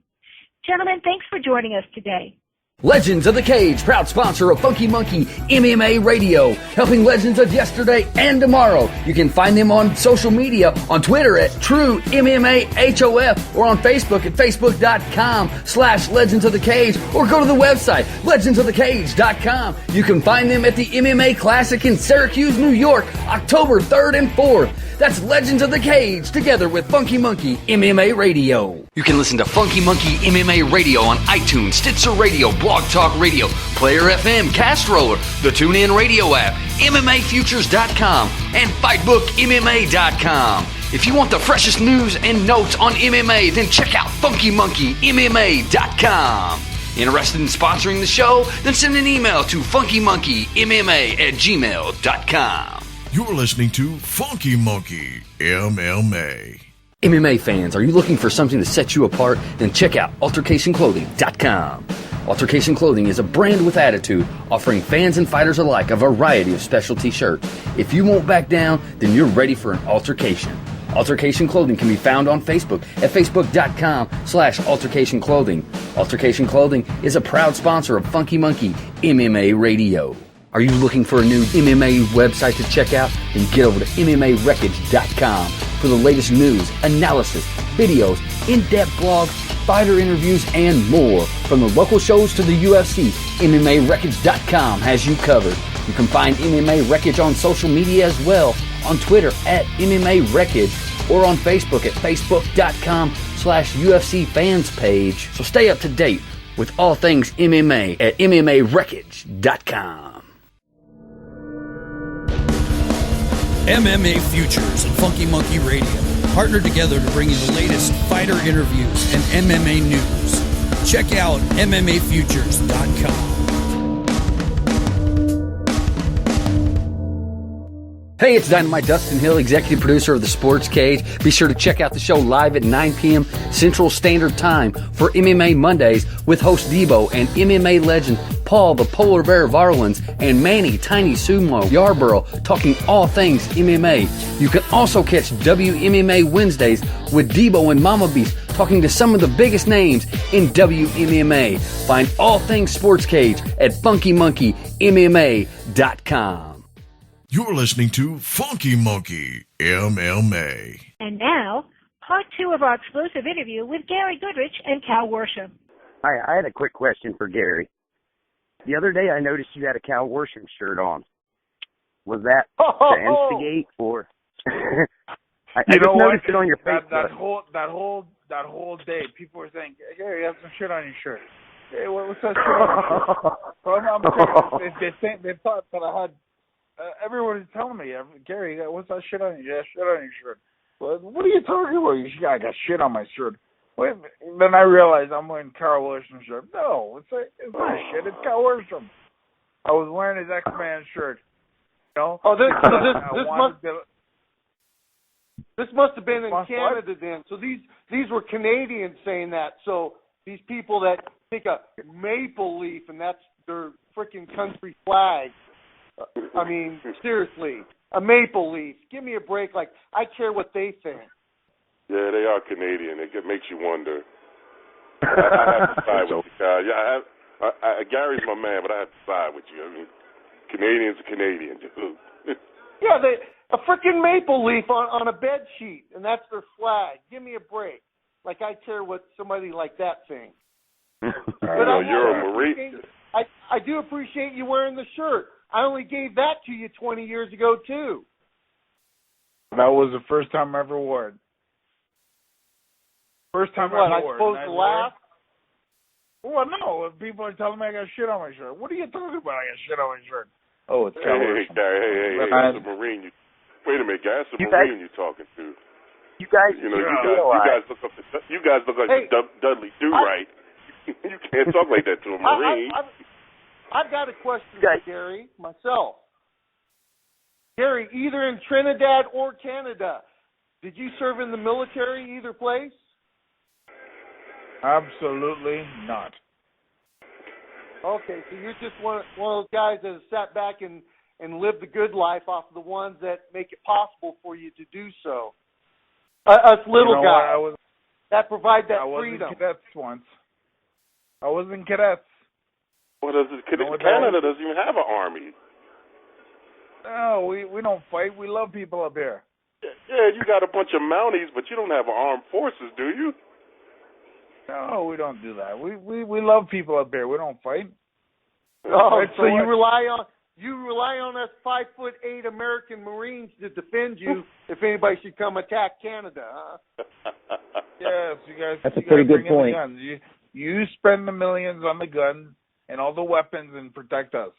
Speaker 1: Gentlemen, thanks for joining us today.
Speaker 2: Legends of the Cage, proud sponsor of Funky Monkey MMA Radio, helping legends of yesterday and tomorrow. You can find them on social media, on Twitter at TrueMMAHOF, or on Facebook at Facebook.com/Legends of the Cage, or go to the website, LegendsoftheCage.com. You can find them at the MMA Classic in Syracuse, New York, October 3rd and 4th. That's Legends of the Cage, together with Funky Monkey MMA Radio. You can listen to Funky Monkey MMA Radio on iTunes, Stitcher Radio, Blog Talk Radio, Player FM, Cast Roller, the TuneIn Radio app, MMAFutures.com, and FightBookMMA.com. If you want the freshest news and notes on MMA, then check out FunkyMonkeyMMA.com. Interested in sponsoring the show? Then send an email to FunkyMonkeyMMA@gmail.com.
Speaker 3: You're listening to Funky Monkey MMA.
Speaker 2: MMA fans, are you looking for something to set you apart? Then check out AltercationClothing.com. Altercation Clothing is a brand with attitude, offering fans and fighters alike a variety of specialty shirts. If you won't back down, then you're ready for an altercation. Altercation Clothing can be found on Facebook at facebook.com/Altercation Clothing. Altercation Clothing is a proud sponsor of Funky Monkey MMA Radio. Are you looking for a new MMA website to check out? Then get over to MMAWreckage.com for the latest news, analysis, videos, in-depth blogs, fighter interviews, and more. From the local shows to the UFC, MMAWreckage.com has you covered. You can find MMA Wreckage on social media as well, on Twitter at MMA Wreckage, or on Facebook at facebook.com/UFC fans page. So stay up to date with all things MMA at MMAWreckage.com.
Speaker 4: MMA Futures and Funky Monkey Radio partner together to bring you the latest fighter interviews and MMA news. Check out MMAFutures.com.
Speaker 2: Hey, it's Dynamite Dustin Hill, executive producer of The Sports Cage. Be sure to check out the show live at 9 p.m. Central Standard Time for MMA Mondays with host Debo and MMA legend Paul the Polar Bear Varlins and Manny Tiny Sumo Yarborough talking all things MMA. You can also catch WMMA Wednesdays with Debo and Mama Beast talking to some of the biggest names in WMMA. Find all things Sports Cage at FunkyMonkeyMMA.com.
Speaker 3: You're listening to Funky Monkey MMA.
Speaker 1: And now, part 2 of our exclusive interview with Gary Goodridge and Cal Worsham.
Speaker 8: Hi, I had a quick question for Gary. The other day I noticed you had a Cal Worsham shirt on. Was that to instigate or? I just noticed it on your Facebook.
Speaker 9: That whole day, people were saying, "Gary, you have some shit on your shirt." Hey, what's that shit on your shirt? They thought that I had. Everyone is telling me, "Gary, what's that shit on your? Yeah, shit on your shirt." Well, what are you talking about? I got shit on my shirt. Wait, then I realized I'm wearing Cal Worsham's shirt. No, it's not shit. It's Cal Worsham. I was wearing his X-Man shirt. You know?
Speaker 6: Oh, this must have been in Canada then. So these were Canadians saying that. So these people that take a maple leaf and that's their freaking country flag. I mean, seriously, a maple leaf. Give me a break. Like, I care what they think.
Speaker 7: Yeah, they are Canadian. It makes you wonder. I have to side with you, Kyle. Yeah, Gary's my man, but I have to side with you. I mean, Canadians are Canadians.
Speaker 6: Yeah, a freaking maple leaf on a bed sheet, and that's their flag. Give me a break. Like, I care what somebody like that thinks. But
Speaker 7: you're a Marine.
Speaker 6: I do appreciate you wearing the shirt. I only gave that to you 20 years ago, too.
Speaker 9: That was the first time I ever wore it. First time I ever wore it.
Speaker 6: Supposed to laugh?
Speaker 9: Well, no. If people are telling me I got shit on my shirt. What are you talking about? I got shit on my shirt. Oh, it's Cal Worsham.
Speaker 7: Hey, that's a Marine. Wait a minute, guys. That's a Marine you're talking to.
Speaker 8: You guys,
Speaker 7: you guys look like Dudley Do-Right. You can't talk like that to a Marine.
Speaker 6: I've got a question for Gary myself. Gary, either in Trinidad or Canada, did you serve in the military either place?
Speaker 9: Absolutely not.
Speaker 6: Okay, so you're just one of those guys that has sat back and lived the good life off of the ones that make it possible for you to do so. Us little guys that provide that freedom.
Speaker 9: I was in cadets once. I was in cadets.
Speaker 7: Well, Canada doesn't even have an army.
Speaker 9: No, we don't fight. We love people up here.
Speaker 7: Yeah, you got a bunch of Mounties, but you don't have armed forces, do you?
Speaker 9: No, we don't do that. We love people up here. We don't fight.
Speaker 6: Oh, so you rely on us 5'8" American Marines to defend you if anybody should come attack Canada, huh?
Speaker 9: Yes, you guys.
Speaker 5: That's
Speaker 9: you
Speaker 5: a pretty
Speaker 9: guys
Speaker 5: good
Speaker 9: bring in
Speaker 5: point.
Speaker 9: the guns. You spend the millions on the guns and all the weapons and protect us.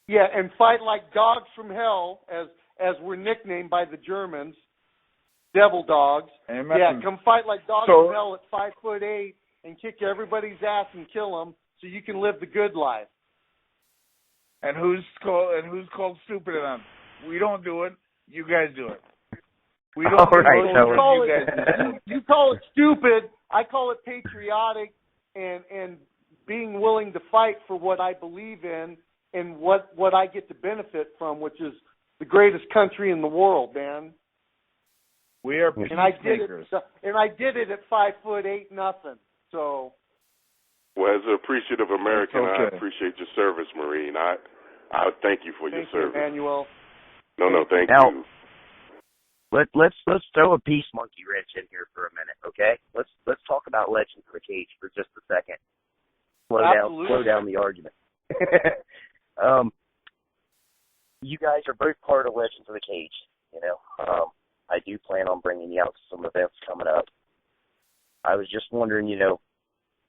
Speaker 6: Yeah, and fight like dogs from hell, as we're nicknamed by the Germans, devil dogs.
Speaker 9: Amen.
Speaker 6: Yeah, come fight like dogs from hell at 5'8" and kick everybody's ass and kill them, so you can live the good life.
Speaker 9: And who's called stupid enough? We don't do it. You guys do it. We don't.
Speaker 6: You call it stupid. I call it patriotic, and being willing to fight for what I believe in and what I get to benefit from, which is the greatest country in the world, man.
Speaker 9: We are peacemakers.
Speaker 6: And I did it at 5'8" nothing. So.
Speaker 7: Well, as an appreciative American,
Speaker 9: okay.
Speaker 7: I appreciate your service, Marine. I thank you for your service.
Speaker 6: Emmanuel.
Speaker 7: No, thank
Speaker 8: now,
Speaker 7: you.
Speaker 8: Let's throw a peace monkey wrench in here for a minute, okay? Let's talk about Legends of the Cage for just a second. Slow down the argument. You guys are both part of Legends of the Cage, you know. I do plan on bringing you out to some events coming up. I was just wondering, you know,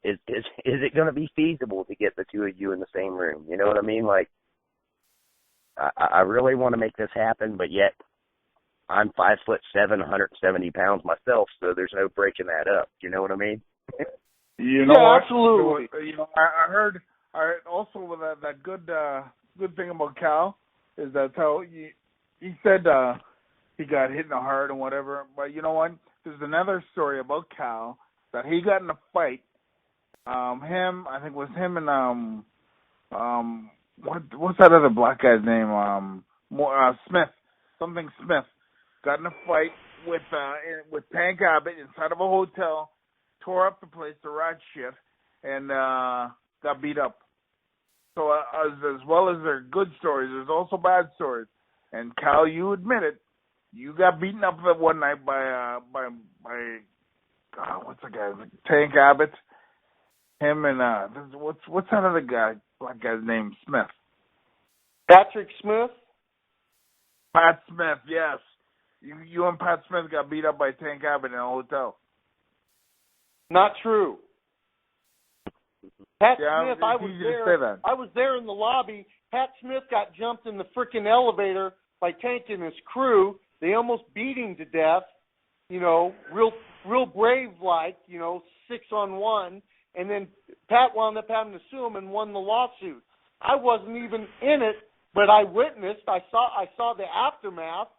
Speaker 8: is it going to be feasible to get the two of you in the same room? You know what I mean? Like, I really want to make this happen, but yet I'm 5'7", 170 pounds myself, so there's no breaking that up. You know what I mean?
Speaker 9: You know,
Speaker 6: absolutely.
Speaker 9: You know, I heard also with that good thing about Cal is that's how he said he got hit in the heart and whatever. But you know what? There's another story about Cal that he got in a fight. I think it was him and what's that other black guy's name? Smith, something Smith, got in a fight with Tank Abbott inside of a hotel, tore up the place, the rat shit, and got beat up. So as well as there are good stories, there's also bad stories. And Cal, you admit it, you got beaten up that one night by what's the guy? Tank Abbott. Him and what's that other guy? Black guy's name? Smith.
Speaker 6: Patrick Smith.
Speaker 9: Pat Smith. Yes. You and Pat Smith got beat up by Tank Abbott in a hotel.
Speaker 6: Not true. Pat Smith, I was
Speaker 9: there. Say that.
Speaker 6: I was there in the lobby. Pat Smith got jumped in the freaking elevator by Tank and his crew. They almost beat him to death. You know, real brave, like, you know, 6-on-1. And then Pat wound up having to sue him and won the lawsuit. I wasn't even in it, but I witnessed. I saw the aftermath.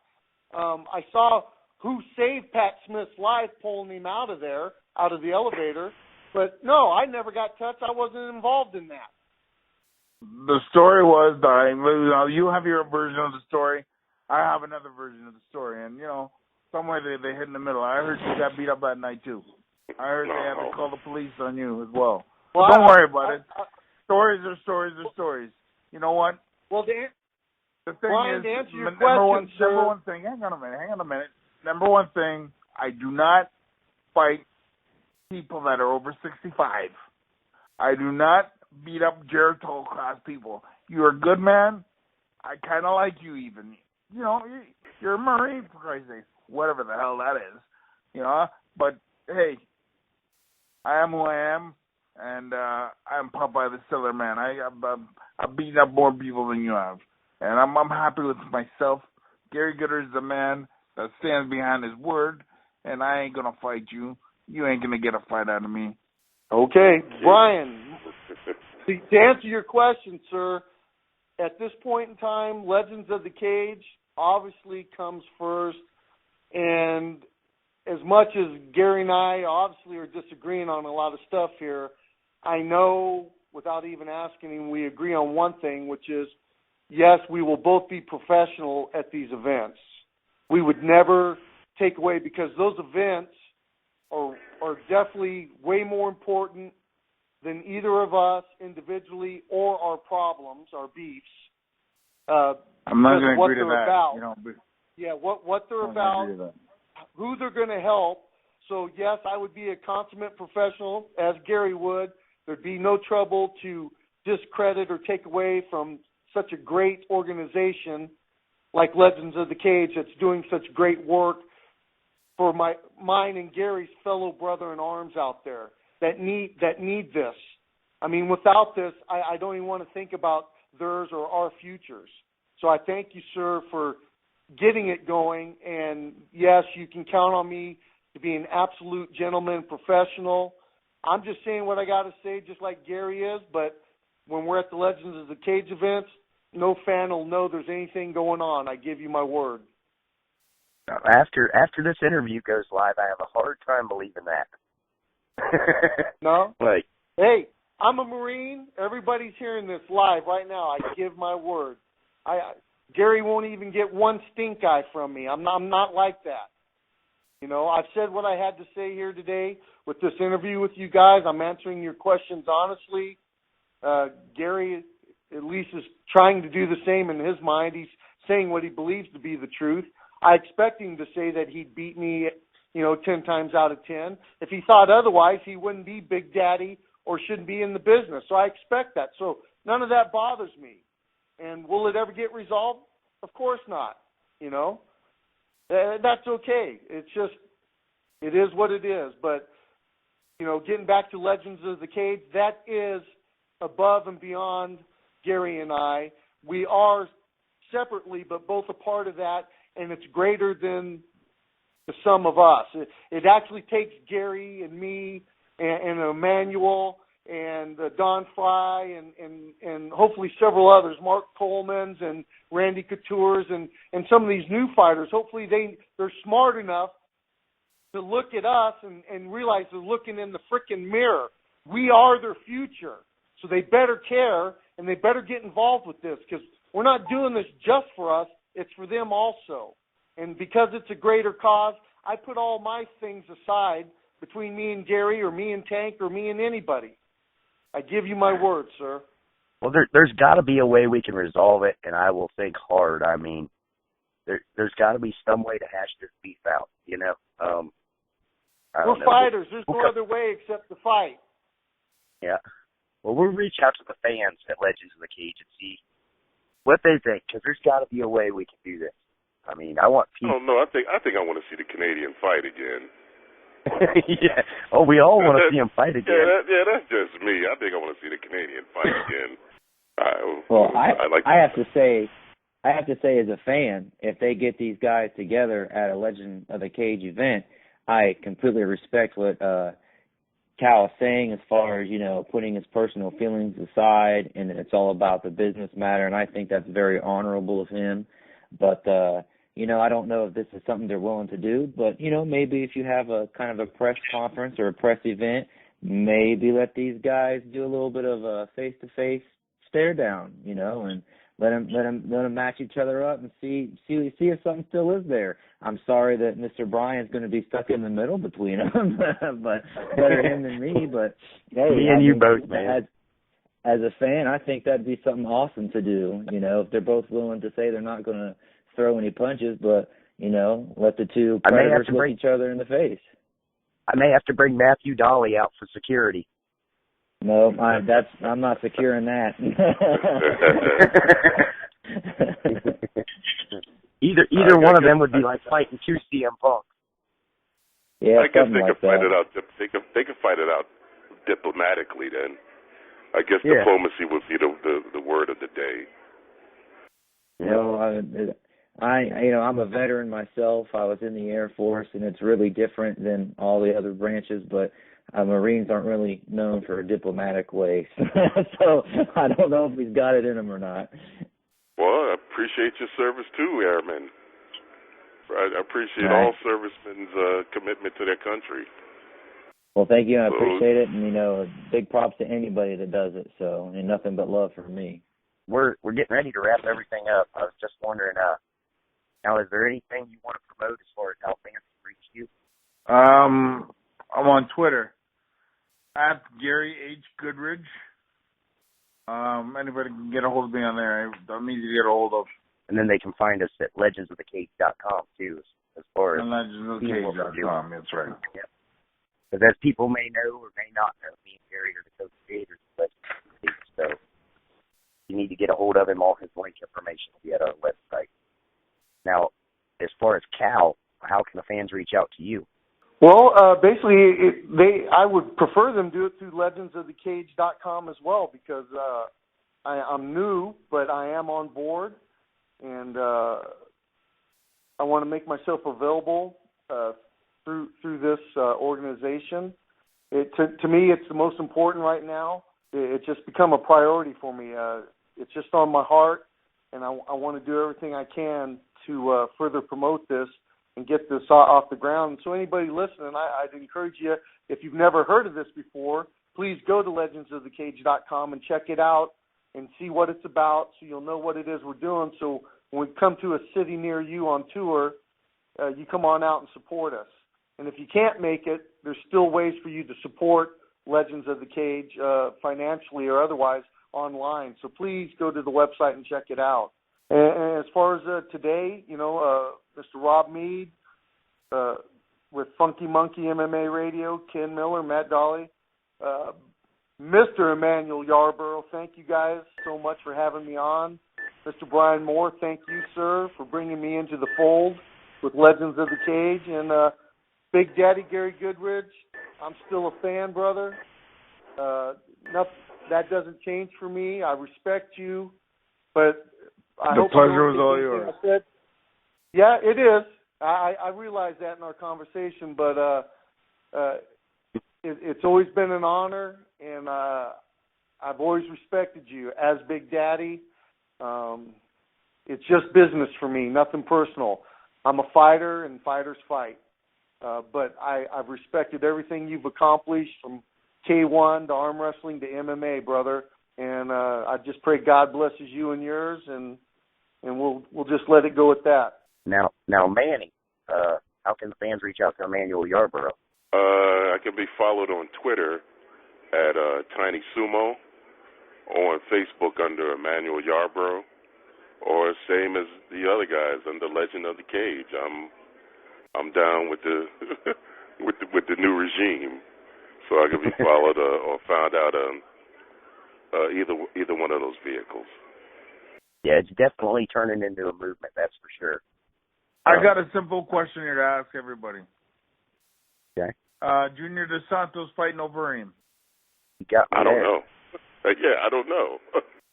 Speaker 6: I saw who saved Pat Smith's life, pulling him out of there, out of the elevator. But no, I never got touched. I wasn't involved in that.
Speaker 9: The story was you have your version of the story. I have another version of the story, and you know, somewhere they hit in the middle. I heard you got beat up that night too. I heard they had to call the police on you as well. Well, don't worry about it. Stories are stories are stories. You know what?
Speaker 6: Well, the
Speaker 9: thing
Speaker 6: Brian,
Speaker 9: is,
Speaker 6: to answer your
Speaker 9: number
Speaker 6: question,
Speaker 9: one thing. Hang on a minute. Number one thing, I do not fight people that are over 65. I do not beat up Geritol class people. You're a good man. I kind of like you even. You know, you're a Marine, for Christ's sake. Whatever the hell that is. You know, but hey, I am who I am, and I'm Popeye the Sailor Man. I've beaten up more people than you have, and I'm happy with myself. Gary Goodridge is the man that stands behind his word, and I ain't gonna fight you. You ain't gonna get a fight out of me.
Speaker 6: Okay, Brian. To answer your question, sir, at this point in time, Legends of the Cage obviously comes first, and as much as Gary and I obviously are disagreeing on a lot of stuff here, I know without even asking him, we agree on one thing, which is, yes, we will both be professional at these events. We would never take away, because those events are definitely way more important than either of us individually or our problems, our beefs.
Speaker 9: I'm not going to agree to that.
Speaker 6: About.
Speaker 9: You know,
Speaker 6: yeah, what they're about, who they're going to help. So, yes, I would be a consummate professional, as Gary would. There'd be no trouble to discredit or take away from such a great organization like Legends of the Cage that's doing such great work for mine and Gary's fellow brother in arms out there that need this. I mean, without this, I don't even want to think about theirs or our futures. So I thank you, sir, for getting it going. And yes, you can count on me to be an absolute gentleman, professional. I'm just saying what I got to say, just like Gary is. But when we're at the Legends of the Cage events, no fan will know there's anything going on. I give you my word.
Speaker 8: After this interview goes live, I have a hard time believing that.
Speaker 6: No?
Speaker 8: Like,
Speaker 6: hey, I'm a Marine. Everybody's hearing this live right now. I give my word. Gary won't even get one stink eye from me. I'm not like that. You know, I've said what I had to say here today with this interview with you guys. I'm answering your questions honestly. Gary at least is trying to do the same in his mind. He's saying what he believes to be the truth. I expect him to say that he'd beat me, 10 times out of 10. If he thought otherwise, he wouldn't be Big Daddy or shouldn't be in the business. So I expect that. So none of that bothers me. And will it ever get resolved? Of course not. That's okay. It's just, it is what it is. But, getting back to Legends of the Cage, that is above and beyond Gary and I. We are separately, but both a part of that, and it's greater than the sum of us. It actually takes Gary and me and Emmanuel and Don Fry and hopefully several others, Mark Coleman's and Randy Couture's and some of these new fighters. Hopefully they're smart enough to look at us and realize they're looking in the frickin' mirror. We are their future. So they better care and they better get involved with this, because we're not doing this just for us. It's for them also. And because it's a greater cause, I put all my things aside between me and Gary or me and Tank or me and anybody. I give you my word, sir.
Speaker 8: Well, there's got to be a way we can resolve it, and I will think hard. I mean, there's got to be some way to hash this beef out,
Speaker 6: We're fighters. There's no other way except to fight.
Speaker 8: Yeah. Well, we'll reach out to the fans at Legends of the Cage and see what they think, because there's got to be a way we can do this. I mean, I want people.
Speaker 7: Oh no, I think I want to see the Canadian fight again.
Speaker 8: Yeah. Oh, we all want to see him fight again.
Speaker 7: Yeah, that's just me. I think I want to see the Canadian fight again.
Speaker 5: I have to say, as a fan, if they get these guys together at a Legend of the Cage event, I completely respect what Cal is saying as far as, putting his personal feelings aside, and it's all about the business matter, and I think that's very honorable of him. But, I don't know if this is something they're willing to do, but, maybe if you have a kind of a press conference or a press event, maybe let these guys do a little bit of a face-to-face stare down, and let them match each other up and see if something still is there. I'm sorry that Mr. Bryan's going to be stuck in the middle between them, but better him than me. But hey,
Speaker 8: me and you both, man.
Speaker 5: As a fan, I think that'd be something awesome to do. If they're both willing to say they're not going to throw any punches, but let the two predators look each other in the face.
Speaker 8: I may have to bring Matthew Dolly out for security.
Speaker 5: No, I'm not securing that.
Speaker 8: Either one of them would be like fighting two CM Punk.
Speaker 5: Yeah,
Speaker 7: I guess they
Speaker 5: like
Speaker 7: could fight it out. They could fight it out diplomatically. Then I guess diplomacy would be the word of the day.
Speaker 5: I'm a veteran myself. I was in the Air Force, and it's really different than all the other branches, but Marines aren't really known for diplomatic ways. So I don't know if he's got it in him or not.
Speaker 7: Well, I appreciate your service too, Airman. I appreciate all servicemen's commitment to their country.
Speaker 5: Well, thank you. I appreciate it, and big props to anybody that does it. So, and nothing but love from me.
Speaker 8: We're getting ready to wrap everything up. I was just wondering, now, is there anything you want to promote as far as how fans can reach you?
Speaker 9: I'm on Twitter at Gary H. Goodridge. Anybody can get a hold of me on there. I'm easy to get a hold of. And
Speaker 8: then they can find us at legendsofthecage.com too, as far as
Speaker 9: legendsofthecage.com. That's right.
Speaker 8: Yep. Because as people may know or may not know, me and Gary are the co-creators of Legends of the Cage. So you need to get a hold of him. All his link information will be at our website. Now, as far as Cal, how can the fans reach out to you?
Speaker 6: Well, basically, I would prefer them do it through legendsofthecage.com as well, because I'm new, but I am on board, and I want to make myself available through this organization. To me, it's the most important right now. It's just become a priority for me. It's just on my heart, and I want to do everything I can to further promote this and get this off the ground. So anybody listening, I'd encourage you, if you've never heard of this before, please go to legendsofthecage.com and check it out and see what it's about, so you'll know what it is we're doing. So when we come to a city near you on tour, you come on out and support us. And if you can't make it, there's still ways for you to support Legends of the Cage financially or otherwise online. So please go to the website and check it out. And as far as today, Mr. Rob Mead with Funky Monkey MMA Radio, Ken Miller, Matt Dolly, Mr. Emmanuel Yarborough, thank you guys so much for having me on. Mr. Brian Moore, thank you, sir, for bringing me into the fold with Legends of the Cage. And Big Daddy Gary Goodridge, I'm still a fan, brother. That doesn't change for me. I respect you, but
Speaker 9: the pleasure was all yours.
Speaker 6: Yeah, it is. I realize that in our conversation, but it's always been an honor, and I've always respected you as Big Daddy. It's just business for me, nothing personal. I'm a fighter, and fighters fight. But I've respected everything you've accomplished, from K1 to arm wrestling to MMA, brother. And I just pray God blesses you and yours, and we'll just let it go at that.
Speaker 8: Now, Manny, how can the fans reach out to Emmanuel Yarborough?
Speaker 7: I can be followed on Twitter at Tiny Sumo, or on Facebook under Emmanuel Yarborough, or same as the other guys under Legend of the Cage. I'm down with the with the new regime, so I can be followed or found out on either one of those vehicles.
Speaker 8: Yeah, it's definitely turning into a movement, that's for sure.
Speaker 9: I got a simple question here to ask everybody.
Speaker 8: Okay.
Speaker 9: Junior Dos Santos fighting over him.
Speaker 7: I don't know. I don't know.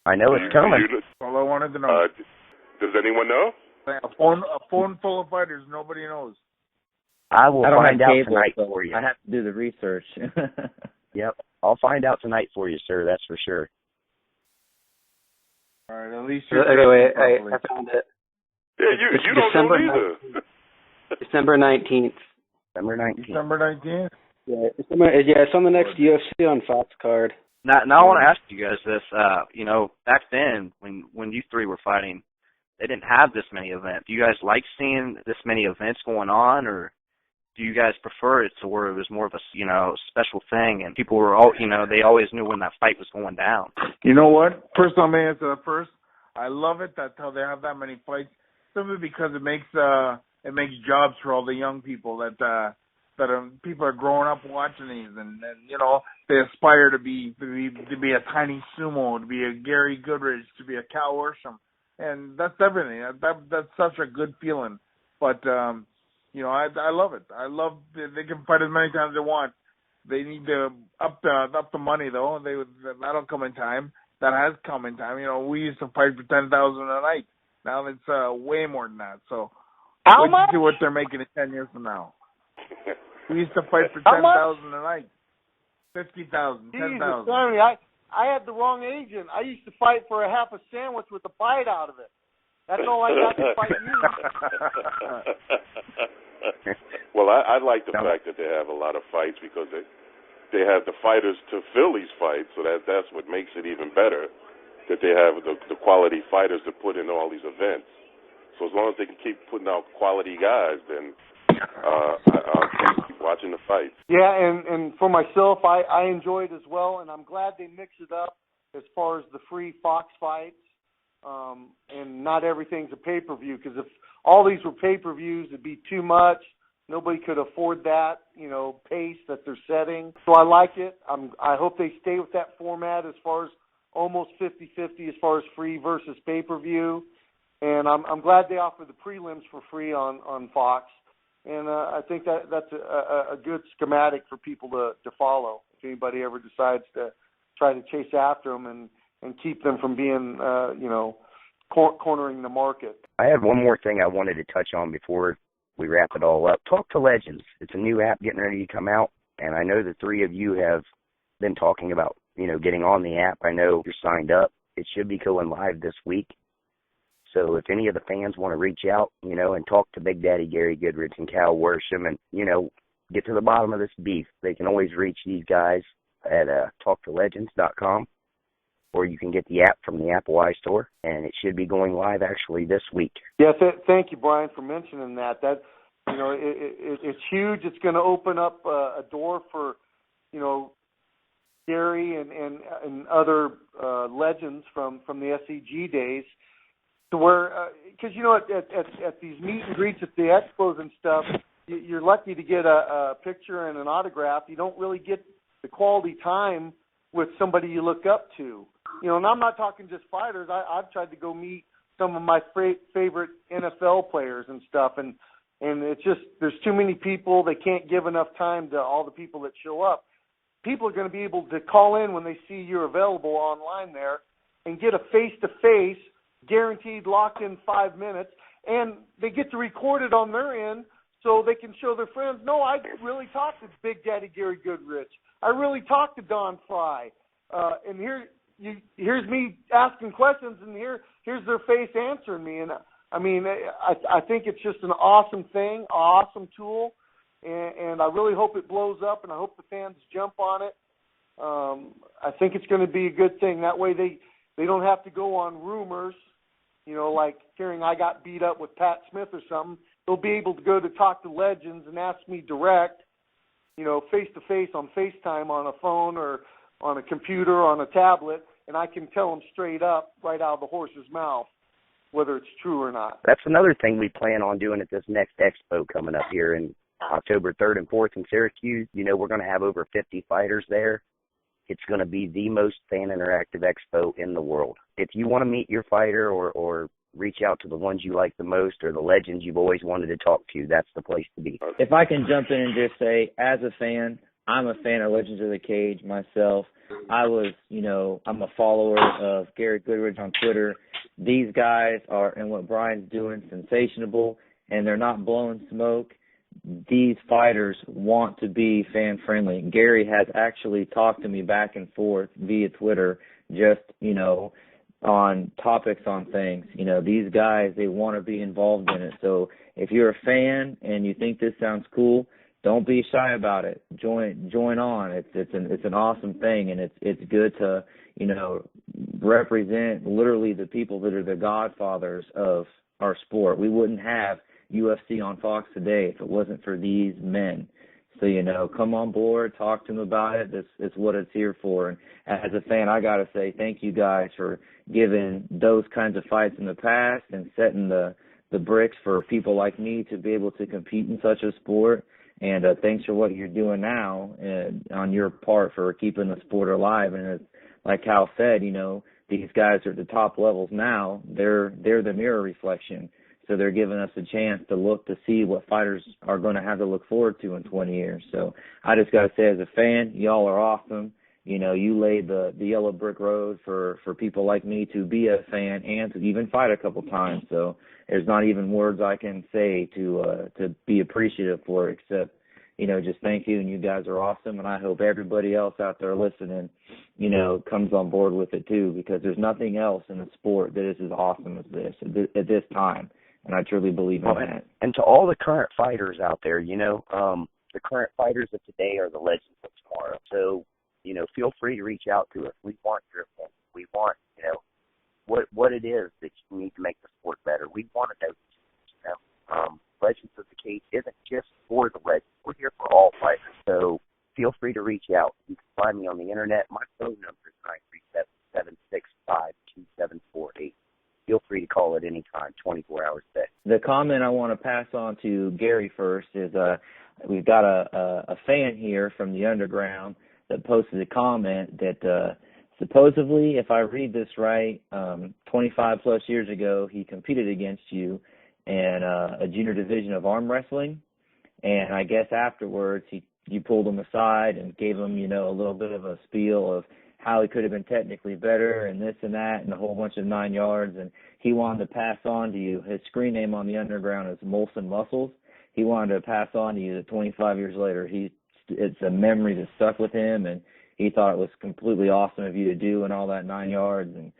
Speaker 8: I know it's coming.
Speaker 9: That's all I wanted to know.
Speaker 7: Does anyone know?
Speaker 9: A phone full of fighters, nobody knows.
Speaker 8: I will find out tonight for you.
Speaker 5: I have to do the research.
Speaker 8: Yep. I'll find out tonight for you, sir. That's for sure.
Speaker 9: All right, at least you're
Speaker 10: I found it.
Speaker 7: Yeah, you don't know either.
Speaker 10: December 19th.
Speaker 8: December 19th.
Speaker 9: December 19th?
Speaker 10: Yeah, it's on the next UFC on Fox card.
Speaker 11: Now I want to ask you guys this. Back then, when you three were fighting, they didn't have this many events. Do you guys like seeing this many events going on, or do you guys prefer it to where it was more of a, special thing and people were all, they always knew when that fight was going down?
Speaker 9: You know what? First, I'm going to answer that first. I love it that they have that many fights, simply because it makes jobs for all the young people that people are growing up watching these, and they aspire to be a Tiny Sumo, to be a Gary Goodridge, to be a Cal Worsham, and that's everything. That's such a good feeling. But I love it. I love they can fight as many times as they want. They need to up the money though. That'll come in time. That has come in time. We used to fight for $10,000 a night. Now it's way more than that. So
Speaker 6: how much?
Speaker 9: See what they're making in 10 years from now. We used to fight for $10,000 a night. 50,000, 10,000.
Speaker 6: Sorry, I had the wrong agent. I used to fight for a half a sandwich with a bite out of it. That's all I got to fight you.
Speaker 7: Well, I like the fact that they have a lot of fights, because they have the fighters to fill these fights, so that's what makes it even better, that they have the quality fighters to put in all these events. So as long as they can keep putting out quality guys, then I'll keep watching the fights.
Speaker 6: Yeah, and for myself, I enjoy it as well, and I'm glad they mix it up as far as the free Fox fights, and not everything's a pay-per-view, because if all these were pay-per-views, it'd be too much. Nobody could afford that, pace that they're setting. So I like it. I hope they stay with that format as far as almost 50-50 as far as free versus pay-per-view. And I'm glad they offer the prelims for free on Fox. And I think that's a good schematic for people to follow if anybody ever decides to try to chase after them and keep them from being, cornering the market.
Speaker 8: I have one more thing I wanted to touch on before we wrap it all up. Talk to Legends. It's a new app getting ready to come out, and I know the three of you have been talking about, getting on the app. I know you're signed up. It should be going live this week. So if any of the fans want to reach out, and talk to Big Daddy Gary Goodridge and Cal Worsham and, get to the bottom of this beef, they can always reach these guys at talktolegends.com, or you can get the app from the Apple iStore, and it should be going live actually this week.
Speaker 6: Yeah, thank you, Brian, for mentioning that. That, it's huge. It's going to open up a door for, Gary and other legends from the SEG days, to where, because at these meet and greets at the expos and stuff, you're lucky to get a picture and an autograph. You don't really get the quality time with somebody you look up to. And I'm not talking just fighters. I've tried to go meet some of my favorite NFL players and stuff, and it's just, there's too many people. They can't give enough time to all the people that show up. People are going to be able to call in when they see you're available online there and get a face-to-face, guaranteed locked-in 5 minutes, and they get to record it on their end so they can show their friends, no, I really talked to Big Daddy Gary Goodridge. I really talked to Don Fry. And here's me asking questions, and here's their face answering me. And I mean, I think it's just an awesome thing, awesome tool, and I really hope it blows up, and I hope the fans jump on it. I think it's going to be a good thing. That way they don't have to go on rumors, like hearing I got beat up with Pat Smith or something. They'll be able to go to Talk to Legends and ask me direct, face-to-face on FaceTime on a phone or on a computer or on a tablet, and I can tell them straight up right out of the horse's mouth whether it's true or not.
Speaker 8: That's another thing we plan on doing at this next expo coming up here in October 3rd and 4th in Syracuse. We're going to have over 50 fighters there. It's going to be the most fan interactive expo in the world. If you want to meet your fighter or reach out to the ones you like the most or the legends you've always wanted to talk to, that's the place to be.
Speaker 5: If I can jump in and just say, as a fan, I'm a fan of Legends of the Cage myself. I'm a follower of Gary Goodridge on Twitter. These guys are, and what Brian's doing, sensational, and they're not blowing smoke. These fighters want to be fan-friendly. Gary has actually talked to me back and forth via Twitter, just, on topics on things. These guys, they want to be involved in it. So if you're a fan and you think this sounds cool, don't be shy about it. Join on. It's an awesome thing, and it's good to, represent literally the people that are the godfathers of our sport. We wouldn't have UFC on Fox today if it wasn't for these men. So, come on board, talk to them about it. It's what it's here for. And as a fan, I got to say thank you guys for giving those kinds of fights in the past and setting the bricks for people like me to be able to compete in such a sport. And thanks for what you're doing now on your part for keeping the sport alive. And it's, like Cal said, these guys are at the top levels now. They're the mirror reflection. So they're giving us a chance to look to see what fighters are going to have to look forward to in 20 years. So I just got to say, as a fan, y'all are awesome. You laid the yellow brick road for people like me to be a fan and to even fight a couple times. So there's not even words I can say to be appreciative for it, except, just thank you, and you guys are awesome, and I hope everybody else out there listening, comes on board with it too, because there's nothing else in the sport that is as awesome as this at this time, and I truly believe in that.
Speaker 8: And to all the current fighters out there, the current fighters of today are the legends of tomorrow. So, feel free to reach out to us. We want your opinion. We want, what it is that you need to make the sport better. We want to know, Legends of the Cage isn't just for the legends. We're here for all fighters. So feel free to reach out. You can find me on the internet. My phone number is 937-765-2748. Feel free to call at any time, 24 hours a day.
Speaker 5: The comment I want to pass on to Gary first is we've got a fan here from the underground that posted a comment that supposedly, if I read this right, 25 plus years ago, he competed against you in a junior division of arm wrestling, And I guess afterwards you pulled him aside and gave him, you know, a little bit of a spiel of how he could have been technically better and this and that and a whole bunch of 9 yards. And he wanted to pass on to you. His screen name on the underground is Molson Muscles. He wanted to pass on to you that 25 years later, it's a memory that stuck with him, and he thought it was completely awesome of you to do and all that 9 yards, and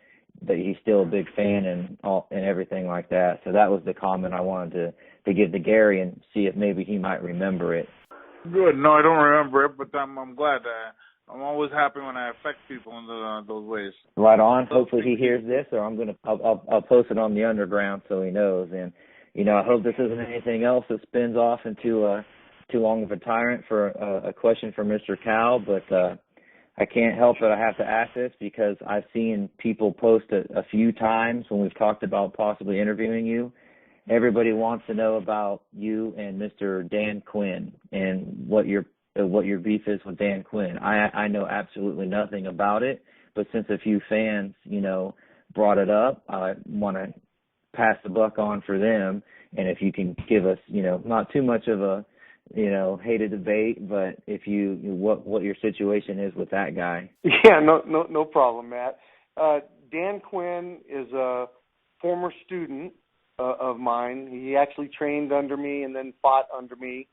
Speaker 5: that he's still a big fan and everything like that. So that was the comment I wanted to give to Gary and see if maybe he might remember it.
Speaker 9: Good. No, I don't remember it, but I'm glad. I'm always happy when I affect people in those ways.
Speaker 5: Right on. Hopefully he hears this, or I'll post it on the underground so he knows. And you know, I hope this isn't anything else that spins off into too long of a tyrant for a question for Mr. Cal, but I can't help it. I have to ask this because I've seen people post a few times when we've talked about possibly interviewing you. Everybody wants to know about you and Mr. Dan Quinn and what your beef is with Dan Quinn. I know absolutely nothing about it, but since a few fans, you know, brought it up, I want to pass the buck on for them. And if you can give us, you know, not too much of a, you know, hated debate, but if what your situation is with that guy.
Speaker 6: Yeah, no problem, Matt. Dan Quinn is a former student of mine. He actually trained under me and then fought under me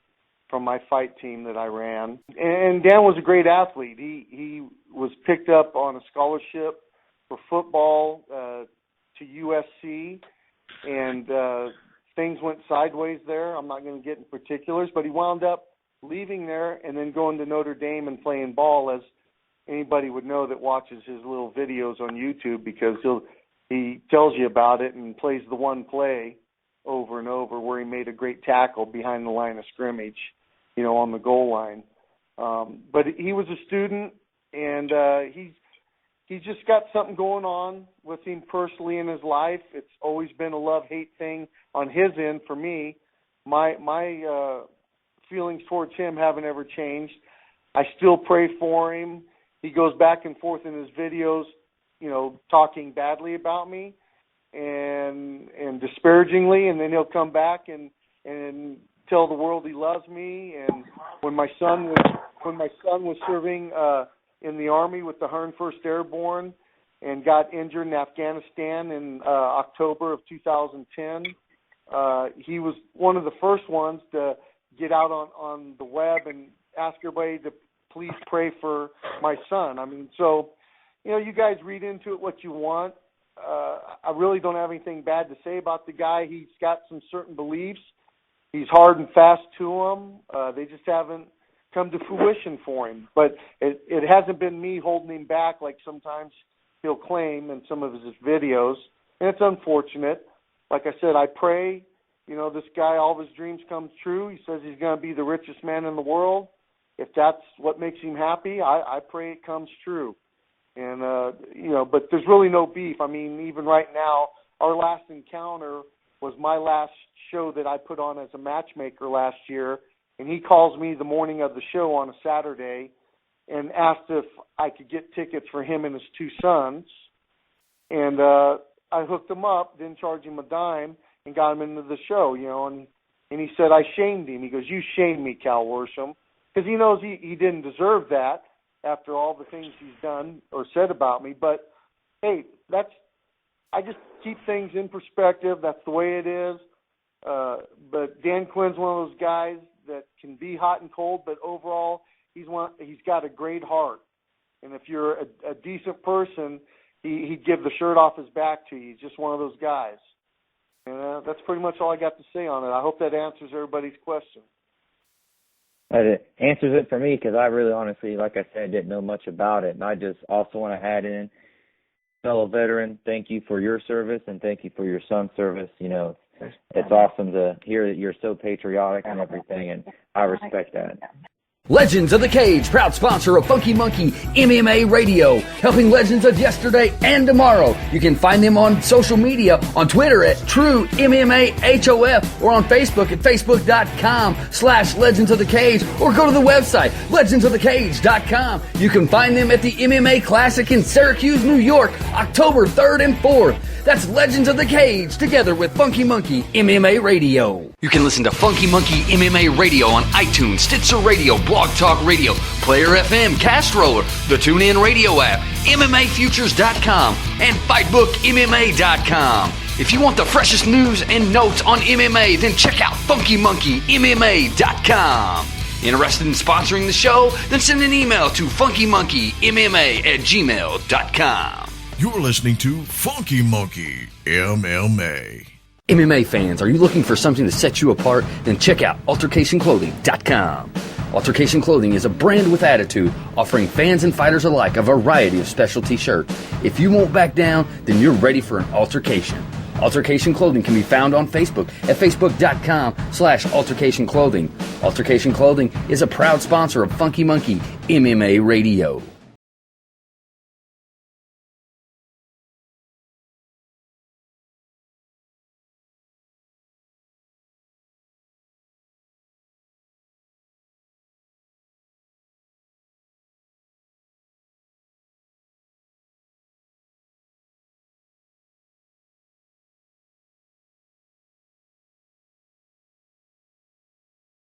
Speaker 6: from my fight team that I ran. And Dan was a great athlete. He was picked up on a scholarship for football to USC, and things went sideways there. I'm not going to get in particulars, but he wound up leaving there and then going to Notre Dame and playing ball, as anybody would know that watches his little videos on YouTube, because he tells you about it and plays the one play over and over where he made a great tackle behind the line of scrimmage, you know, on the goal line. But he was a student, and he's just got something going on with him personally in his life. It's always been a love-hate thing on his end for me. My feelings towards him haven't ever changed. I still pray for him. He goes back and forth in his videos, you know, talking badly about me and disparagingly, and then he'll come back and tell the world he loves me. And when my son was serving in the Army with the 101st Airborne and got injured in Afghanistan in October of 2010, he was one of the first ones to get out on the web and ask everybody to please pray for my son. I mean, so, you know, you guys read into it what you want. I really don't have anything bad to say about the guy. He's got some certain beliefs. He's hard and fast to them. They just haven't come to fruition for him. But it hasn't been me holding him back like sometimes he'll claim in some of his videos. And it's unfortunate. Like I said, I pray, you know, this guy, all of his dreams come true. He says he's going to be the richest man in the world. If that's what makes him happy, I pray it comes true. And, you know, but there's really no beef. I mean, even right now, our last encounter was my last show that I put on as a matchmaker last year. And he calls me the morning of the show on a Saturday and asked if I could get tickets for him and his two sons. And I hooked him up, didn't charge him a dime, and got him into the show, you know. And he said, I shamed him. He goes, you shamed me, Cal Worsham. Because he knows he didn't deserve that after all the things he's done or said about me. But, hey, I just keep things in perspective. That's the way it is. But Dan Quinn's one of those guys that can be hot and cold, but overall he's got a great heart. And if you're a decent person, he'd give the shirt off his back to you. He's just one of those guys. And that's pretty much all I got to say on it. I hope that answers everybody's question.
Speaker 5: It answers it for me, because I really honestly, like I said, didn't know much about it. And I just also want to add in, fellow veteran, thank you for your service and thank you for your son's service. You know, it's awesome to hear that you're so patriotic and everything, and I respect that.
Speaker 2: Legends of the Cage, proud sponsor of Funky Monkey MMA Radio, helping legends of yesterday and tomorrow. You can find them on social media, on Twitter at TrueMMAHOF, or on Facebook at Facebook.com/Legends of the Cage, or go to the website, LegendsOfTheCage.com. You can find them at the MMA Classic in Syracuse, New York, October 3rd and 4th. That's Legends of the Cage together with Funky Monkey MMA Radio. You can listen to Funky Monkey MMA Radio on iTunes, Stitcher Radio, Blog Talk Radio, Player FM, Castroller, the TuneIn Radio app, MMAFutures.com, and FightBookMMA.com. If you want the freshest news and notes on MMA, then check out FunkyMonkeyMMA.com. Interested in sponsoring the show? Then send an email to funkymonkeymma@gmail.com.
Speaker 3: You're listening to Funky Monkey MMA.
Speaker 2: MMA fans, are you looking for something to set you apart? Then check out AltercationClothing.com. Altercation Clothing is a brand with attitude, offering fans and fighters alike a variety of specialty shirts. If you won't back down, then you're ready for an altercation. Altercation Clothing can be found on Facebook at facebook.com/altercationclothing. Altercation Clothing is a proud sponsor of Funky Monkey MMA Radio.